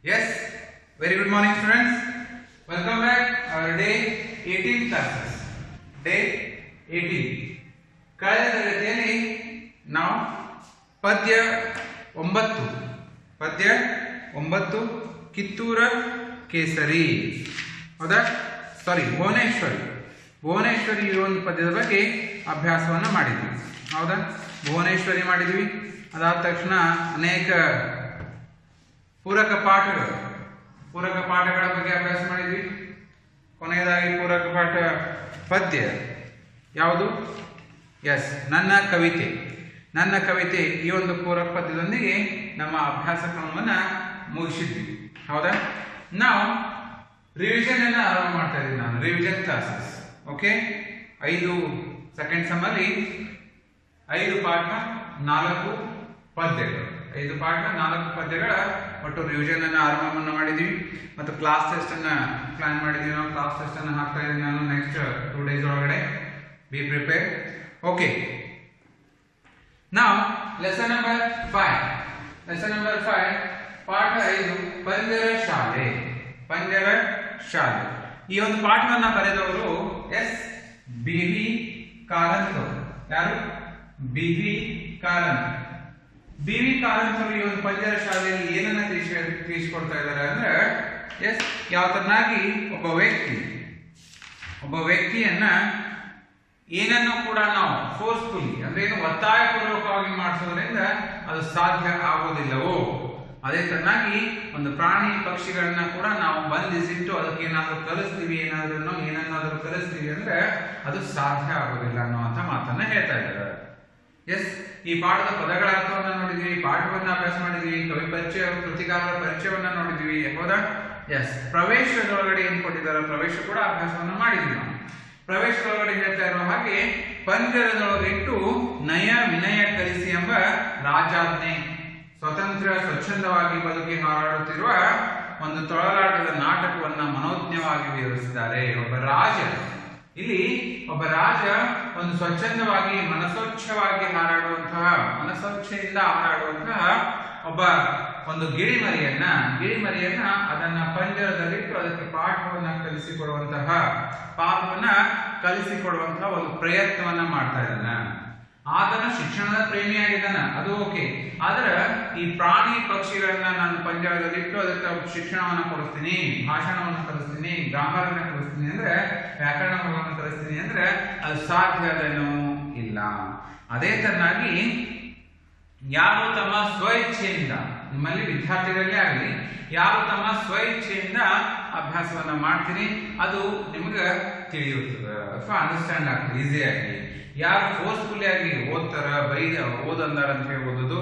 Yes, very good morning students. Welcome back our day 18 classes. Day 18. ಕಳೆದ ತರಗತಿಯಲ್ಲಿ ನಾವು ಪದ್ಯ 9 ಕಿತ್ತೂರ ಕೇಸರಿ ಹೌದಾ ಭುವನೇಶ್ವರಿ ಈ ಒಂದು ಪದ್ಯದ ಬಗ್ಗೆ ಅಭ್ಯಾಸವನ್ನು ಮಾಡಿದ್ವಿ ಹೌದಾ ಭುವನೇಶ್ವರಿ ಮಾಡಿದ್ವಿ. ಅದಾದ ತಕ್ಷಣ ಅನೇಕ ಪೂರಕ ಪಾಠಗಳ ಬಗ್ಗೆ ಅಭ್ಯಾಸ ಮಾಡಿದ್ವಿ. ಕೊನೆಯದಾಗಿ ಪೂರಕ ಪಾಠ ಪದ್ಯ ಯಾವುದು? ಎಸ್, ನನ್ನ ಕವಿತೆ ಈ ಒಂದು ಪೂರಕ ಪದ್ಯದೊಂದಿಗೆ ನಮ್ಮ ಅಭ್ಯಾಸ ಕ್ರಮವನ್ನು ಮುಗಿಸಿದ್ವಿ ಹೌದಾ. ನಾವು ರಿವಿಷನ್ ಅನ್ನು ಆರಂಭ ಮಾಡ್ತಾ ಇದ್ದೀನಿ. ನಾನು ರಿವಿಷನ್ ಕ್ಲಾಸಸ್ ಓಕೆ. 5 ಸೆಕೆಂಡ್ ಸಮ್ಮಲ್ಲಿ 5 ಪಾಠ 4 ಪದ್ಯಗಳು 5 ಪಾಠ 4 ಪದ್ಯಗಳ ಒಟ್ಟು ರಿವಿಷನ್ ಅನ್ನು ಆರಂಭವನ್ನು ಮಾಡಿದ್ವಿ ಮತ್ತು ಕ್ಲಾಸ್ ಟೆಸ್ಟ್ ಅನ್ನ ಪ್ಲಾನ್ ಮಾಡಿದ್ವಿ. ನಾವು ಕ್ಲಾಸ್ ಟೆಸ್ಟ್ ಅನ್ನು ಹಾಕ್ತಾ ಇದ್ದೀನಿ ನಾನು ನೆಕ್ಸ್ಟ್ 2 ಡೇಸ್ ಒಳಗಡೆ. B prepare okay. ನಾವು ಲೆಸನ್ ನಂಬರ್ 5 ಪಾಠ 5 ಪಂಜರ ಶಾಲೆ. ಈ ಒಂದು ಪಾಠವನ್ನ ಬರೆದವರು ಎಸ್ ಬಿ ವಿ ಕಾರಂತ್. ಯಾರು? ಬಿ ವಿ ಕಾರಂತ್ ಅವರು ಈ ಒಂದು ಪಂಜರ ಶಾಲೆಯಲ್ಲಿ ಏನನ್ನ ತಿಳಿಸಿಕೊಡ್ತಾ ಇದ್ದಾರೆ ಅಂದ್ರೆ ಎಸ್ ಯಾವ ತರನಾಗಿ ಒಬ್ಬ ವ್ಯಕ್ತಿಯನ್ನ ಏನನ್ನು ಕೂಡ ನಾವು ಫೋರ್ಸ್ಫುಲಿ ಅಂದ್ರೆ ಏನು ಒತ್ತಾಯಪೂರ್ವಕವಾಗಿ ಮಾಡಿಸೋದ್ರಿಂದ ಅದು ಸಾಧ್ಯ ಆಗೋದಿಲ್ಲವೋ ಅದೇ ತರನಾಗಿ ಒಂದು ಪ್ರಾಣಿ ಪಕ್ಷಿಗಳನ್ನ ಕೂಡ ನಾವು ಬಂಧಿಸಿಟ್ಟು ಅದಕ್ಕೆ ಏನನ್ನಾದ್ರೂ ಕಲಿಸ್ತೀವಿ ಅಂದ್ರೆ ಅದು ಸಾಧ್ಯ ಆಗೋದಿಲ್ಲ ಅನ್ನುವಂಥ ಮಾತನ್ನ ಹೇಳ್ತಾ ಇದ್ದಾರೆ. ಎಸ್, ಈ ಪಾಠದ ಪದಗಳ ಅರ್ಥವನ್ನ ನೋಡಿದ್ವಿ, ಪಾಠವನ್ನ ಅಭ್ಯಾಸ ಮಾಡಿದ್ವಿ, ಕವಿ ಪರಿಚಯ ಕೃತಿಕಾರರ ಪರಿಚಯವನ್ನ ನೋಡಿದ್ವಿ ಹೌದಾ. ಎಸ್, ಪ್ರವೇಶದೊಳಗಡೆ ಏನ್ ಕೊಟ್ಟಿದ್ದಾರೆ ಪ್ರವೇಶ ಕೂಡ ಅಭ್ಯಾಸವನ್ನ ಮಾಡಿದ್ವಿ ನಾವು. ಪ್ರವೇಶದೊಳಗಡೆ ಹೇಳ್ತಾ ಇರೋ ಹಾಗೆ ಪಂಜರದೊಳಗಿಟ್ಟು ನಯ ವಿನಯ ಕಲಿಸಿ ಎಂಬ ರಾಜಾಜ್ಞೆ. ಸ್ವತಂತ್ರ ಸ್ವಚ್ಛಂದವಾಗಿ ಬದುಕಿ ಹಾರಾಡುತ್ತಿರುವ ಒಂದು ತೊಳಲಾಟದ ನಾಟಕವನ್ನ ಮನೋಜ್ಞವಾಗಿ ವಿವರಿಸಿದ್ದಾರೆ. ಒಬ್ಬ ರಾಜ ಒಂದು ಸ್ವಚ್ಛಂದವಾಗಿ ಮನಸ್ಸೋಚ್ಛೆಯಿಂದ ಹಾರಾಡುವಂತಹ ಒಬ್ಬ ಒಂದು ಗಿಳಿಮರಿಯನ್ನ ಅದನ್ನ ಪಂಜರದಲ್ಲಿಟ್ಟು ಅದಕ್ಕೆ ಪಾಠವನ್ನ ಕಲಿಸಿಕೊಡುವಂತಹ ಒಂದು ಪ್ರಯತ್ನವನ್ನ ಮಾಡ್ತಾ ಇದ್ದಾನೆ. ಆತನ ಶಿಕ್ಷಣದ ಪ್ರೇಮಿಯಾಗಿದ್ದಾನೆ, ಅದು ಓಕೆ. ಆದ್ರೆ ಈ ಪ್ರಾಣಿ ಪಕ್ಷಿಗಳನ್ನ ನಾನು ಪಂಜರದಲ್ಲಿಟ್ಟು ಅದಕ್ಕೆ ಶಿಕ್ಷಣವನ್ನ ಕೊಡಿಸ್ತೀನಿ, ಭಾಷಣವನ್ನು ಕಲಿಸ್ತೀನಿ, ಗ್ರಾಮರನ್ನ ಕಲಿಸ್ತೀನಿ ಅಂದ್ರೆ ವ್ಯಾಕರಣವನ್ನು ಕಲಿಸ್ತೀನಿ ಅಂದ್ರೆ ಅದು ಸಾಧ್ಯವೇನೂ ಇಲ್ಲ. ಅದೇ ತರನಾಗಿ ಯಾರು ತಮ್ಮ ಸ್ವಇಚ್ಛೆಯಿಂದ, ನಿಮ್ಮಲ್ಲಿ ವಿದ್ಯಾರ್ಥಿಗಳೇ ಆಗಲಿ, ಯಾರು ತಮ್ಮ ಸ್ವಇಚ್ಛೆಯಿಂದ ಅಭ್ಯಾಸವನ್ನ ಮಾಡ್ತೀನಿ ಅದು ನಿಮ್ಗೆ ತಿಳಿಯುತ್ತದೆ ಅಥವಾ ಅಂಡರ್ಸ್ಟ್ಯಾಂಡ್ ಆಗ್ತದೆ ಈಸಿಯಾಗಿ. ಯಾರು ಫೋರ್ಸ್ಫುಲಿ ಆಗಿ ಓದಂದಾರಂತ ಓದೋದು,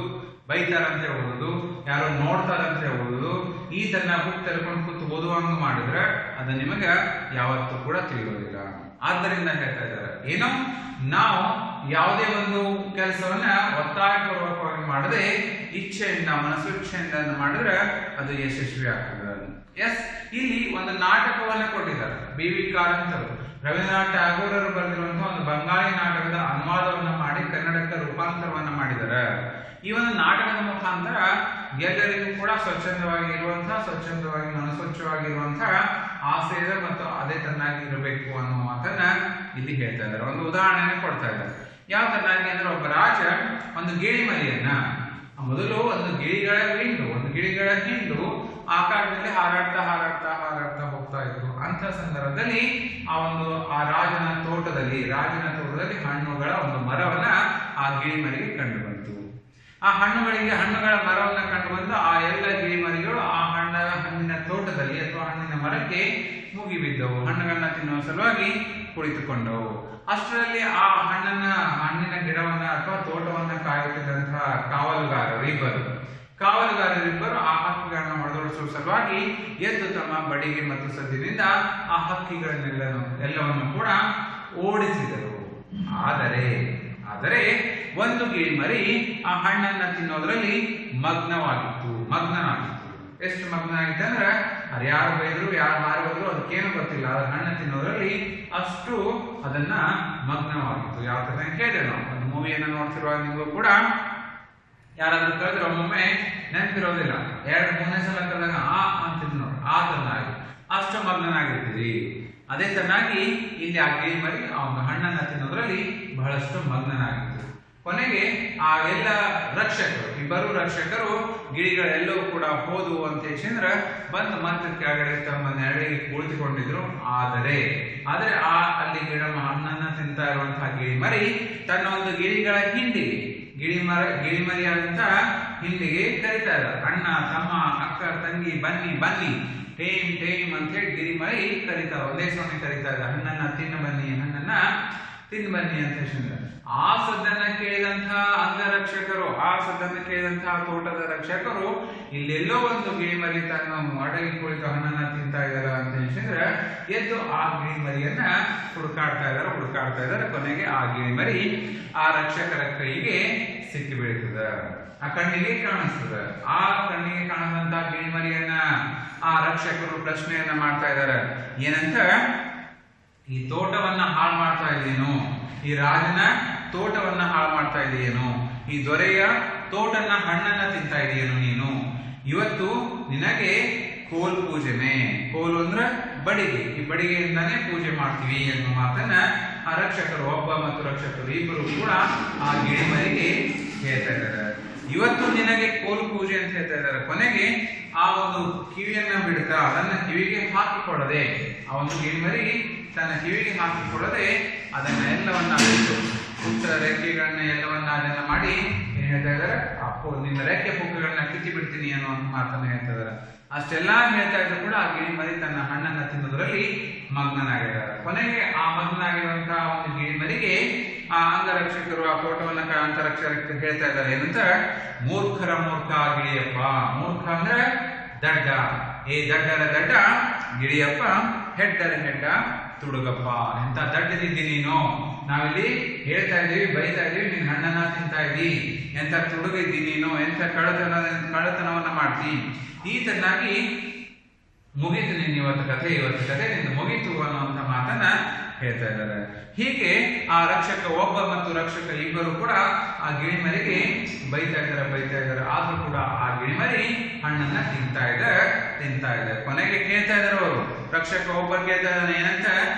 ಬೈತಾರಂತ ಓದೋದು, ಯಾರು ನೋಡ್ತಾರಂತ ಓದೋದು, ಈ ತನ್ನ ಬುಕ್ ತೆರೆಕೊಂಡು ಕೂತು ಓದುವಂಗ ಮಾಡಿದ್ರೆ ಅದು ನಿಮಗೆ ಯಾವತ್ತೂ ಕೂಡ ತಿಳಿಯೋದಿಲ್ಲ. ಆದ್ದರಿಂದ ಹೇಳ್ತಾ ಇದ್ದಾರೆ ಏನೋ ನಾವು ಯಾವುದೇ ಒಂದು ಕೆಲಸವನ್ನ ಒತ್ತಾಯಪೂರ್ವಕವಾಗಿ ಮಾಡದೆ ಮನಸ್ಸಿಚ್ಛೆಯಿಂದ ಮಾಡಿದ್ರೆ ಅದು ಯಶಸ್ವಿ ಆಗ್ತದೆ. ಎಸ್, ಇಲ್ಲಿ ಒಂದು ನಾಟಕವನ್ನ ಕೊಟ್ಟಿದ್ದಾರೆ ಬಿ ವಿ ಕಾರಂತ್ ಅವರು. ರವೀಂದ್ರನಾಥ್ ಟ್ಯಾಗೋರ್ ಅವರು ಬರೆದಿರುವಂತಹ ಒಂದು ಬಂಗಾಳಿ ನಾಟಕದ ಅನುವಾದವನ್ನ ಮಾಡಿ ಕನ್ನಡಕ್ಕೆ ರೂಪಾಂತರವನ್ನ ಮಾಡಿದ್ದಾರೆ. ಈ ಒಂದು ನಾಟಕದ ಮುಖಾಂತರ ಎಲ್ಲರಿಗೂ ಕೂಡ ಮನಸ್ವಚ್ಛವಾಗಿರುವಂತಹ ಆಸೆಯ ಮತ್ತು ಅದೇ ತನ್ನಾಗಿ ಇರಬೇಕು ಅನ್ನೋ ಮಾತನ್ನ ಇಲ್ಲಿ ಹೇಳ್ತಾ ಇದ್ದಾರೆ. ಒಂದು ಉದಾಹರಣೆಯನ್ನು ಕೊಡ್ತಾ ಇದ್ದಾರೆ. ಯಾವ ತರನಾಗಿ ಅಂದ್ರೆ ಒಬ್ಬ ರಾಜ ಒಂದು ಗಿಳಿಮರಿಯನ್ನ ಮೊದಲು ಒಂದು ಗಿಳಿಗಳ ಹಿಂಡು ಆಕಾಶದಲ್ಲಿ ಹಾರಾಡ್ತಾ ಹೋಗ್ತಾ ಇತ್ತು. ಅಂತ ಸಂದರ್ಭದಲ್ಲಿ ಆ ರಾಜನ ತೋಟದಲ್ಲಿ ಹಣ್ಣುಗಳ ಒಂದು ಮರವನ್ನ ಆ ಗಿಳಿಮರಿಗೆ ಕಂಡು ಬಂತು. ಆ ಹಣ್ಣುಗಳ ಮರವನ್ನ ಕಂಡು ಬಂದು ಆ ಎಲ್ಲ ಗಿಳಿಮರಿಗಳು ಆ ಹಣ್ಣಿನ ತೋಟದಲ್ಲಿ ಅಥವಾ ಹಣ್ಣಿನ ಮರಕ್ಕೆ ಮುಗಿಬಿದ್ದವು. ಹಣ್ಣುಗಳನ್ನ ತಿನ್ನುವ ಸಲುವಾಗಿ ಕುಳಿತುಕೊಂಡವು. ಅಷ್ಟರಲ್ಲಿ ಆ ಹಣ್ಣಿನ ಗಿಡವನ್ನ ಅಥವಾ ತೋಟವನ್ನ ಕಾಯುತ್ತಿದ್ದಂತಹ ಕಾವಲುಗಾರರಿಬ್ಬರು ಆ ಹಕ್ಕಿಗಳನ್ನ ಹೊಡೆದೊಡಿಸುವ ಸಲುವಾಗಿ ಎದ್ದು ತಮ್ಮ ಬಡಿಗೆ ಮತ್ತು ಸದ್ದಿನಿಂದ ಆ ಹಕ್ಕಿಗಳನ್ನೆಲ್ಲವನ್ನು ಕೂಡ ಓಡಿಸಿದರು. ಆದರೆ ಒಂದು ಗಿಳಿಮರಿ ಆ ಹಣ್ಣನ್ನ ತಿನ್ನೋದ್ರಲ್ಲಿ ಮಗ್ನನಾಗಿತ್ತು. ಎಷ್ಟು ಮಗ್ನ ಆಗಿತ್ತು ಅಂದ್ರೆ ಅದು ಯಾರು ಬೈದ್ರು ಯಾರು ಹಾರೋದ್ರು ಅದಕ್ಕೇನು ಗೊತ್ತಿಲ್ಲ. ಅದ್ರ ಹಣ್ಣು ತಿನ್ನೋದ್ರಲ್ಲಿ ಅಷ್ಟು ಅದನ್ನ ಮಗ್ನವಾಗಿತ್ತು. ಯಾವ ತರ ಹೇಳಿದೆ ನಾವು ಒಂದು ಮೂವಿಯನ್ನ ನೋಡ್ತಿರುವಾಗ ನಿಮಗೂ ಕೂಡ ಯಾರಾದ್ರೂ ಕಳೆದ್ರೆ ಒಮ್ಮೊಮ್ಮೆ ನೆನಪಿರೋದಿಲ್ಲ. 2-3 ಸಲ ಕಳೆದಾಗ ಬಹಳಷ್ಟು ಮಗ್ನನಾಗಿರ್ತೀರಿ. ಅದೇ ತರನಾಗಿ ಇಲ್ಲಿ ಆ ಗಿಳಿ ಮರಿ ಅವನ ಹಣ್ಣನ್ನ ತಿನ್ನೋದ್ರಲ್ಲಿ ಬಹಳಷ್ಟು ಮಗ್ನನಾಗಿತ್ತು. ಕೊನೆಗೆ ಆ ಎಲ್ಲ ರಕ್ಷಕರು, ಇಬ್ಬರು ರಕ್ಷಕರು ಗಿಳಿಗಳೆಲ್ಲವೂ ಕೂಡ ಹೋದು ಅಂತ ಹೇಳಿದ್ರೆ ಬಂದು ಮತ್ತೆ ಕೆಳಗಡೆ ತಮ್ಮ ನೆರಳಿಗೆ ಕುಳಿತುಕೊಂಡಿದ್ರು. ಆದರೆ ಅಲ್ಲಿ ಹಣ್ಣನ್ನ ತಿಂತಾ ಇರುವಂತಹ ಗಿಳಿ ಮರಿ ತನ್ನ ಒಂದು ಗಿಳಿಗಳ ಹಿಂಡಿಗೆ ಗಿಳಿಮರಿಯಾದಂತ ಹಿಂಡಿಗೆ ಕರೀತಾ ಇದ್ದಾರೆ. ಅಣ್ಣ, ತಮ್ಮ, ಅಕ್ಕ, ತಂಗಿ, ಬನ್ನಿ ಬನ್ನಿ, ಟೇಮ್ ಟೇಮ್ ಅಂತ ಹೇಳಿ ಗಿಳಿಮರಿ ಕರೀತಾರೆ. ಒಂದೇ ಸಮಯ ಕರೀತಾ ಇದ್ದಾರೆ, ಹಣ್ಣನ್ನ ತಿನ್ನ ಬನ್ನಿ, ಹಣ್ಣನ್ನ ತಿಂದು ಬನ್ನಿ ಅಂತ ಹೇಳಿದ್ರೆ ಆ ಸದ್ದನ್ನ ಕೇಳಿದಂತಹ ಅಂಗರಕ್ಷಕರು, ಆ ಸದ್ದನ್ನ ಕೇಳಿದಂತಹ ತೋಟದ ರಕ್ಷಕರು ಇಲ್ಲೆಲ್ಲೋ ಒಂದು ಗಿಳಿಮರಿ ತನ್ನ ಅಡಗಿ ಕುಳಿತು ಹಣ್ಣನ್ನ ತಿಂತಾ ಇದಾರ ಅಂತ ಹೇಳಿದ್ರೆ ಎದ್ದು ಆ ಗಿಳಿಮರಿಯನ್ನ ಹುಡುಕಾಡ್ತಾ ಇದಾರೆ. ಕೊನೆಗೆ ಆ ಗಿಳಿಮರಿ ಆ ರಕ್ಷಕರ ಕೈಗೆ ಸಿಕ್ಕಿ ಬೀಳ್ತದ. ಆ ಕಣ್ಣಿಗೆ ಕಾಣಿಸ್ತದ. ಆ ಕಣ್ಣಿಗೆ ಕಾಣದಂತಹ ಗಿಳಿಮರಿಯನ್ನ ಆ ರಕ್ಷಕರು ಪ್ರಶ್ನೆಯನ್ನ ಮಾಡ್ತಾ ಇದ್ದಾರೆ. ಏನಂತ, ಈ ತೋಟವನ್ನ ಹಾಳು ಮಾಡ್ತಾ ಇದೆಯೇನು? ಈ ರಾಜನ ತೋಟವನ್ನ ಹಾಳು ಮಾಡ್ತಾ ಇದೆಯೇನು? ಈ ದೊರೆಯ ತೋಟನ್ನ ಹಣ್ಣನ್ನ ತಿಂತಾ ಇದೆಯೇನು ನೀನು? ಇವತ್ತು ನಿನಗೆ ಕೋಲ್ ಪೂಜೆನೆ. ಕೋಲು ಅಂದ್ರೆ ಬಡಿಗೆ. ಈ ಬಡಿಗೆಯಿಂದಾನೇ ಪೂಜೆ ಮಾಡ್ತೀವಿ ಅನ್ನೋ ಮಾತನ್ನ ಆ ರಕ್ಷಕರು, ಒಬ್ಬ ಮತ್ತು ರಕ್ಷಕರು ಇಬ್ಬರು ಕೂಡ ಆ ಗಿಳಿಮರಿಗೆ ಹೇಳ್ತಾ ಇದ್ದಾರೆ. ಇವತ್ತು ನಿನಗೆ ಕೋಲು ಪೂಜೆ ಅಂತ ಹೇಳ್ತಾ ಇದ್ದಾರೆ. ಕೊನೆಗೆ ಆ ಒಂದು ಕಿವಿಯನ್ನ ಬಿಡ್ತಾ ಅದನ್ನ ಕಿವಿಗೆ ಹಾಕಿಕೊಳ್ಳದೆ, ಆ ಒಂದು ಗಿಳಿಮರಿ ತನ್ನ ಕಿವಿಗೆ ಹಾಕಿಕೊಳ್ಳದೆ ಅದನ್ನ ಎಲ್ಲವನ್ನ ಬಿಟ್ಟು ಪುತ್ರ ರೆಕ್ಕೆಗಳನ್ನ ಎಲ್ಲವನ್ನ ಅದನ್ನ ಮಾಡಿ ಏನ್ ಹೇಳ್ತಾ ಇದಾರೆ, ನಿನ್ನ ರೆಕ್ಕೆ ಪುಕ್ಕಗಳನ್ನ ಕಿತ್ತಿ ಬಿಡ್ತೀನಿ ಅನ್ನೋ ಮಾತನ್ನ ಹೇಳ್ತಾ ಇದಾರೆ. ಅಷ್ಟೆಲ್ಲ ಹೇಳ್ತಾ ಇದ್ರು ಕೂಡ ಆ ಗಿಳಿಮರಿ ತನ್ನ ಹಣ್ಣನ್ನ ತಿನ್ನೋದ್ರಲ್ಲಿ ಮಗ್ನನಾಗಿದ್ದಾರೆ. ಕೊನೆಗೆ ಆ ಮಗ್ನನಾಗಿರುವಂತಹ ಒಂದು ಗಿಳಿಮರಿಗೆ ಆ ಅಂಗರಕ್ಷಕರು, ಆ ತೋಟವನ್ನ ಅಂಗರಕ್ಷಕರು ಹೇಳ್ತಾ ಇದ್ದಾರೆ ಏನಂತ, ಮೂರ್ಖರ ಮೂರ್ಖ ಗಿಳಿಯಪ್ಪ. ಮೂರ್ಖ ಅಂದ್ರೆ ದಡ್ಡ. ಏ ದಡ್ಡರ ದಡ್ಡ ಗಿಳಿಯಪ್ಪ, ಹೆಡ್ಡರ ಹೆಡ್ಡ ತುಡುಗಪ್ಪ. ಎಂತ ದಡ್ಡದಿದ್ದಿ ನೀನು. ನಾವಿಲ್ಲಿ ಹೇಳ್ತಾ ಇದೀವಿ, ಬೈತಾ ಇದೀವಿ, ನಿನ್ ಹಣ್ಣನ್ನ ತಿಂತಾ ಇದ್ದಿ. ಎಂತ ತುಡುಗಿದ್ದಿ ನೀನು, ಎಂತ ಕಳ್ಳತನವನ್ನ ಮಾಡ್ತಿ. ಈ ತರನಾಗಿ ಮುಗೀತು ನಿನ್ನ ಇವತ್ತು ಕಥೆ ನಿನ್ನ ಮುಗೀತು ಅನ್ನುವಂತ ಮಾತನ್ನ ಹೇಳ್ತಾ ಇದ್ದಾರೆ. ಹೀಗೆ ಆ ಒಬ್ಬ ಮತ್ತು ರಕ್ಷಕ ಇಬ್ಬರು ಕೂಡ ಆ ಗಿಳಿಮರಿಗೆ ಬೈತಾ ಇದ್ದಾರೆ. ಆದ್ರೂ ಕೂಡ ಆ ಗಿಳಿಮರಿ ಹಣ್ಣನ್ನ ತಿಂತಾ ಇದೆ. ಕೊನೆಗೆ ಕೇಳ್ತಾ ಇದಾರೆ ಅವರು, ರಕ್ಷಕ ಒಬ್ಬ ಕೇಳ್ತಾ ಇದ್ದಾನೆ ಏನಂತ,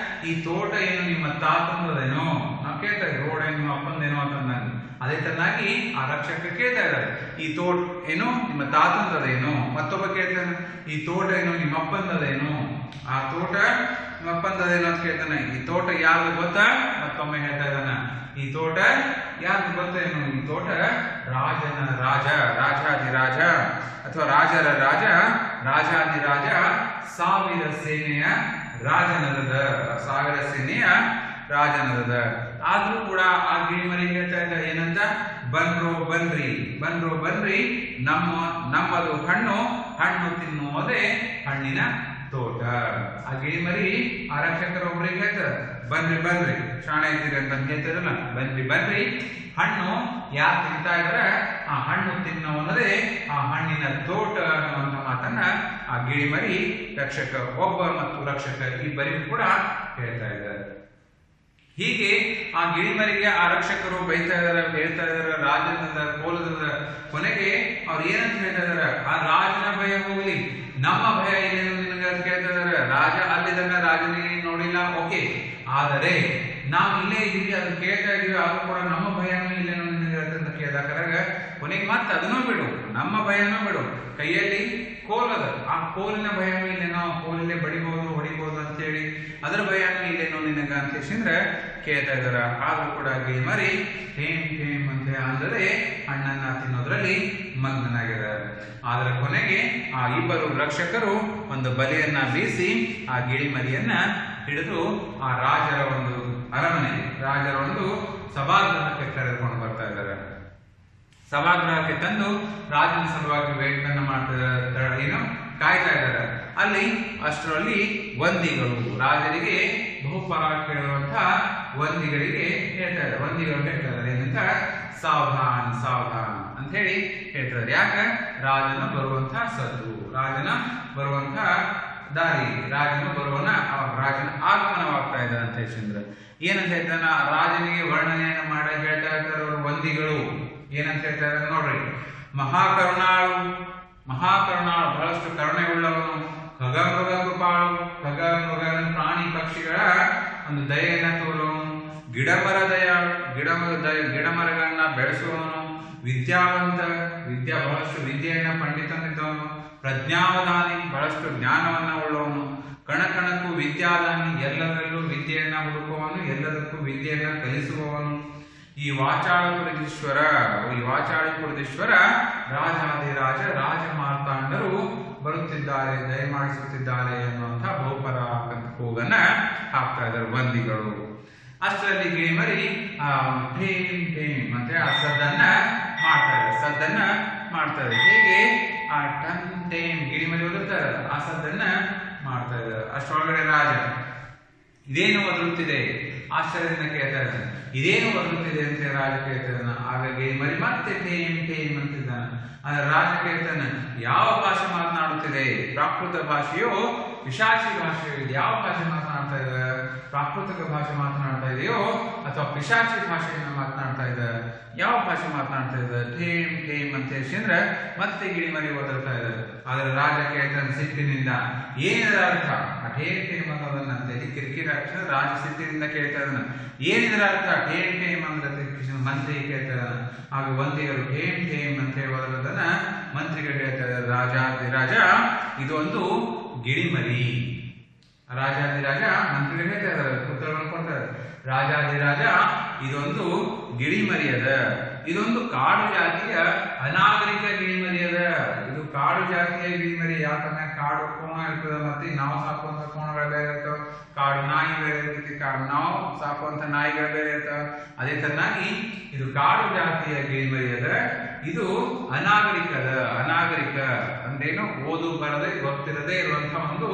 ಈ ತೋಟ ಏನು ನಿಮ್ಮ ತಾತಂದೇನೋ? ನಾವು ಕೇಳ್ತಾ ಇದ್ದೀವಿ, ರೋಡ್ ಏನು ನಿಮ್ಮ ಅಪ್ಪಂದೇನೋ ಅಂತಂದ. ಅದೇ ತರನಾಗಿ ಆ ರಕ್ಷಕ ಕೇಳ್ತಾ ಇದ್ದಾರೆ, ಈ ತೋಟ ಏನು ನಿಮ್ಮ ತಾತಂದದೇನು? ಮತ್ತೊಬ್ಬ ಕೇಳ್ತಾನೆ, ಈ ತೋಟ ಏನು ನಿಮ್ಮ ಅಪ್ಪಂದದೇನು? ಆ ತೋಟ ನಿಮ್ಮ ಅಪ್ಪಂದದೇನು ಅಂತ ಕೇಳ್ತಾನೆ. ಈ ತೋಟ ಯಾರು ಗೊತ್ತಾ? ಮತ್ತೊಮ್ಮೆ ಹೇಳ್ತಾ ಇದ್ದಾನ, ಈ ತೋಟ ಯಾರು ಗೊತ್ತೇನು? ಈ ತೋಟ ರಾಜನ ರಾಜಾಧಿರಾಜ ಅಥವಾ ರಾಜರ ರಾಜ, ರಾಜಾಧಿರಾಜ, ಸಾವಿರ ಸೇನೆಯ ರಾಜನದ. ಆದ್ರೂ ಕೂಡ ಆ ಗಿಳಿಮರಿ ಹೇಳ್ತಾ ಇದ್ದ ಏನಂತ, ಬನ್ರೋ ಬನ್ರಿ, ನಮ್ಮದು ಹಣ್ಣು ತಿನ್ನುವುದೇ ಹಣ್ಣಿನ ತೋಟ. ಆ ಗಿಳಿಮರಿ ಆ ರಕ್ಷಕರೊಬ್ಬರಿಗೆ ಹೇಳ್ತಾರೆ, ಬನ್ರಿ ಶಾಣೆ ಇದ್ದೀರಿ ಅಂತ ಹೇಳ್ತಿರಲ್ಲ, ಬನ್ರಿ ಹಣ್ಣು ಯಾರು ತಿಂತಾ ಇದಾರೆ ಆ ಹಣ್ಣು ತಿನ್ನೋದೇ ಆ ಹಣ್ಣಿನ ತೋಟ ಅನ್ನುವಂತ ಮಾತನ್ನ ಆ ಗಿಳಿಮರಿ ರಕ್ಷಕ ಒಬ್ಬ ಮತ್ತು ರಕ್ಷಕ ಇಬ್ಬರಿಗೂ ಕೂಡ ಹೇಳ್ತಾ ಇದ್ದಾರೆ. ಹೀಗೆ ಆ ಗಿಳಿಮರಿಗೆ ಆ ರಕ್ಷಕರು ಬೈತಾ ಇದಾರೆ, ಹೇಳ್ತಾ ಇದಾರೆ, ರಾಜನ ಕೋಲದ. ಕೊನೆಗೆ ಅವ್ರು ಏನಂತ ಹೇಳ್ತಾ ಇದಾರೆ, ಆ ರಾಜನ ಭಯ ಹೋಗ್ಲಿ, ನಮ್ಮ ಭಯ ಏನೇನು ನಿನಗೆ ಕೇಳ್ತಾ ಇದಾರೆ. ರಾಜ ಅಲ್ಲಿದ್ದಾನೆ, ರಾಜನಿಗೆ ನೋಡಿಲ್ಲ, ಓಕೆ, ಆದರೆ ನಾವು ಇಲ್ಲೇ ಇದೀವಿ, ಅದು ಕೇಳ್ತಾ ಇದೀವಿ, ಆದ್ರೂ ಕೂಡ ನಮ್ಮ ಭಯನೂ ಇಲ್ಲೇನೋ ನಿನಗೆ ಅಂತ ಕೇಳಿದಾಗ ಕೊನೆಗೆ ಮತ್ತೆ ಅದನ್ನೂ ಬಿಡು, ನಮ್ಮ ಭಯನೂ ಬಿಡು, ಕೈಯಲ್ಲಿ ಕೋಲದ, ಆ ಕೋಲಿನ ಭಯನೂ ಇಲ್ಲೇನೋ, ಕೋಲಲ್ಲೇ ಹೊಡಿಬಹುದು ಅಂತೇಳಿ ಅದರ ಭಯನೂ ಇಲ್ಲೇನೋ ನಿನಗ ಅಂತ ಹೇಳಿದ್ರೆ ಕೇಳ್ತಾ ಇದಾರ. ಆದ್ರೂ ಕೂಡ ಗಿಳಿಮರಿ ಟೇಮ್ ಅಂತ ಅಂದರೆ ಹಣ್ಣನ್ನ ತಿನ್ನೋದ್ರಲ್ಲಿ ಮಗ್ನನಾಗಿದ್ದಾರೆ. ಆದ್ರೆ ಕೊನೆಗೆ ಆ ಇಬ್ಬರು ರಕ್ಷಕರು ಒಂದು ಬಲೆಯನ್ನ ಬೀಸಿ ಆ ಗಿಳಿಮರಿಯನ್ನ ಹಿಡಿದು ಆ ರಾಜರ ಒಂದು ಅರಮನೆಗೆ, ರಾಜರ ಒಂದು ಸಭಾಗೃಹಕ್ಕೆ ಕರೆದುಕೊಂಡು ಬರ್ತಾ ಇದ್ದಾರೆ. ಸಭಾಗೃಹಕ್ಕೆ ತಂದು ರಾಜನ ಸಲುವಾಗಿ ವೇಟನ್ನ ಕಾಯ್ತಾ ಇದ್ದಾರೆ. ಅಲ್ಲಿ ಅಷ್ಟರಲ್ಲಿ ವಂದಿಗಳು, ರಾಜರಿಗೆ ಬಹುಪರಾಗ ಕೇಳುವಂತಹ ವಂದಿಗಳಿಗೆ ವಂದಿಗಳು ಹೇಳ್ತಾರೆ ಏನಂತ, ಸಾವಧಾನ್ ಅಂತ ಹೇಳಿ ಹೇಳ್ತಾರೆ. ಯಾಕೆ? ರಾಜನ ಬರುವಂತಹ ಸದ್ದು, ರಾಜನ ಬರುವಂತಹ ದಾರಿ, ರಾಜನ ಆಗಮನವಾಗ್ತಾ ಇದ್ದಾರೆ ಅಂತ ಹೇಳಿದ್ರೆ ಏನಂತ ಹೇಳ್ತಾನ, ರಾಜನಿಗೆ ವರ್ಣನೆಯನ್ನು ಮಾಡಿ ಹೇಳ್ತಾ ಇರ್ತಾರೆ ಅವರು ವಂದಿಗಳು. ಏನಂತ ಹೇಳ್ತಾ ಇದ್ದಾರೆ ನೋಡ್ರಿ, ಮಹಾಕರುಣಾಳು, ಬಹಳಷ್ಟು ಕರುಣೆಯುಳ್ಳವನು, ಖಗಮೃಗ ಖಗ ಮೃಗ ಪ್ರಾಣಿ ಪಕ್ಷಿಗಳ ಒಂದು ದಯೆಯನ್ನ ತೋರುವವನು, ಗಿಡಮರ ದಯಾಳು, ಗಿಡಮರಗಳನ್ನ ಬೆಳೆಸುವವನು, ವಿದ್ಯಾವಂತ, ಬಹಳಷ್ಟು ವಿದ್ಯೆಯನ್ನ ಪಂಡಿತನಿದ್ದವನು, ಪ್ರಜ್ಞಾವಧಾನಿ, ಬಹಳಷ್ಟು ಜ್ಞಾನವನ್ನ ಉಳ್ಳವನು, ಕಣಕಣಕ್ಕೂ ವಿದ್ಯಾದಾನಿ, ಎಲ್ಲದರಲ್ಲೂ ವಿದ್ಯೆಯನ್ನ ಹುಡುಕುವವನು, ಎಲ್ಲದಕ್ಕೂ ವಿದ್ಯೆಯನ್ನ ಕಲಿಸುವವನು. ಈ ವಾಚಾಳಪುರದೀಶ್ವರ ರಾಜಾದಿರಾಜ ರಾಜಮಾರ್ತಾಂಡರು ಬರುತ್ತಿದ್ದಾರೆ, ದಯಮಾಡಿಸುತ್ತಿದ್ದಾರೆ ಎನ್ನುವಂತಹ ಬಹುಪರ ಕೂಗನ್ನ ಹಾಕ್ತಾ ಇದ್ದಾರೆ ವಂದಿಗಳು. ಅಷ್ಟರಲ್ಲಿ ಗಿಳಿಮರಿ ಠೇಮ್ ಠೇಮ್ ಅಂತ ಆ ಸದ್ದನ್ನ ಮಾಡ್ತಾ ಇದೆ. ಹೇಗೆ ಆ ಟನ್ ಟೇಮ್ ಗಿಳಿಮರಿ ಓದುತ್ತಾರೆ, ಆ ಸದ್ದನ್ನ ಮಾಡ್ತಾ ಇದ್ದಾರೆ. ಅಷ್ಟೊಳಗಡೆ ರಾಜ ಇದೇನು ಒದರುತ್ತಿದೆ ಆಶ್ಚರ್ಯದಿಂದ ಕೇಳ್ತಾ ಇದ್ದಾನೆ. ಇದೇನು ಒದರುತ್ತಿದೆ ಅಂತ ರಾಜ ಕೇಳ್ತಾ ಇದ್ದಾನೆ. ಆಗ ಗಿಳಿಮರಿ ಮತ್ತೆ ಟೇಮ್ ಟೇಮ್ ಅಂತಿದ್ದಾನೆ. ಆದ್ರೆ ರಾಜ ಕೇಳ್ತಾನೆ, ಯಾವ ಭಾಷೆ ಮಾತನಾಡುತ್ತಿದೆ? ಪ್ರಾಕೃತ ಭಾಷೆಯೋ ಪಿಶಾಚಿ ಭಾಷೆಯೋ? ಯಾವ ಭಾಷೆ ಮಾತನಾಡ್ತಾ ಇದೆ? ಪ್ರಾಕೃತಿಕ ಭಾಷೆ ಮಾತನಾಡ್ತಾ ಇದೆಯೋ ಅಥವಾ ಪಿಶಾಚಿ ಭಾಷೆಯನ್ನು ಮಾತನಾಡ್ತಾ ಇದೆ? ಯಾವ ಭಾಷೆ ಮಾತನಾಡ್ತಾ ಇದೆ? ಠೇಮ್ ಠೇಮ್ ಅಂತ ಹೇಳಿದ್ರೆ ಮತ್ತೆ ಗಿಳಿಮರಿ ಓದಿರ್ತಾ ಇದ್ದಾರೆ. ಆದ್ರೆ ರಾಜ ಕೇಳ್ತಾನೆ ಸಿಟ್ಟಿನಿಂದ, ಏನಿದರ ಅರ್ಥ? ಆ ಠೇಮ್ ಠೇಮ್ ಅನ್ನೋದನ್ನ ಕಿರಿಕಿರಿ ಅಕ್ಷರ ರಾಜ ಸಿಟ್ಟಿನಿಂದ ಕೇಳ್ತಾ ಇದ್ದಾನೆ. ಏನಿದರ ಅರ್ಥ? ಠೇಮ್ ಠೇಮ್ ಅಂದ್ರೆ ಮಂತ್ರಿ ಕೇಳ್ತಾ ಇದ್ದಾನೆ. ಆಗ ವಂದಿಗಳು ಠೇಮ್ ಠೇಮ್ ಅಂತ ಹೇಳೋದನ್ನ ಮಂತ್ರಿಗಳು ಹೇಳ್ತಾ ಇದ್ದಾರೆ. ರಾಜಾದಿರಾಜ ಇದು ಒಂದು ಗಿಳಿಮರಿ. ರಾಜಾದಿರಾಜ ಮಂತ್ರಿಗಳು ಹೇಳ್ತಾ ಇದ್ದಾರೆ, ಉತ್ತರವನ್ನು ಕೊಡ್ತಾರೆ. ರಾಜಾದಿರಾಜ ಇದೊಂದು ಗಿಳಿಮರಿ ಅದ, ಇದೊಂದು ಕಾಡು ಜಾತಿಯ ಅನಾಗರಿಕ ಗಿಳಿಮರಿ ಅದ. ಇದು ಕಾಡು ಜಾತಿಯ ಗಿಳಿಮರಿ. ಯಾಕಂದ್ರೆ ಕಾಡು ಕೋಣ ಇರ್ತದೆ, ಮತ್ತೆ ನಾವು ಸಾಕುವಂತ ಕೋಣಗಳು ಬೇರೆ ಇರ್ತಾವ, ಕಾಡು ನಾಯಿ ಬೇರೆ ಇರ್ತೈತಿ, ನಾವು ಸಾಕುವಂತ ನಾಯಿಗಳು ಬೇರೆ ಇರ್ತಾವ. ಅದೇ ತರನಾಗಿ ಇದು ಕಾಡು ಜಾತಿಯ ಗಿಳಿಮರಿ ಅದ. ಇದು ಅನಾಗರಿಕ ಅಂದ್ರೇನು? ಓದು ಬರದೆ ಗೊತ್ತಿರದೆ ಇರುವಂತ ಒಂದು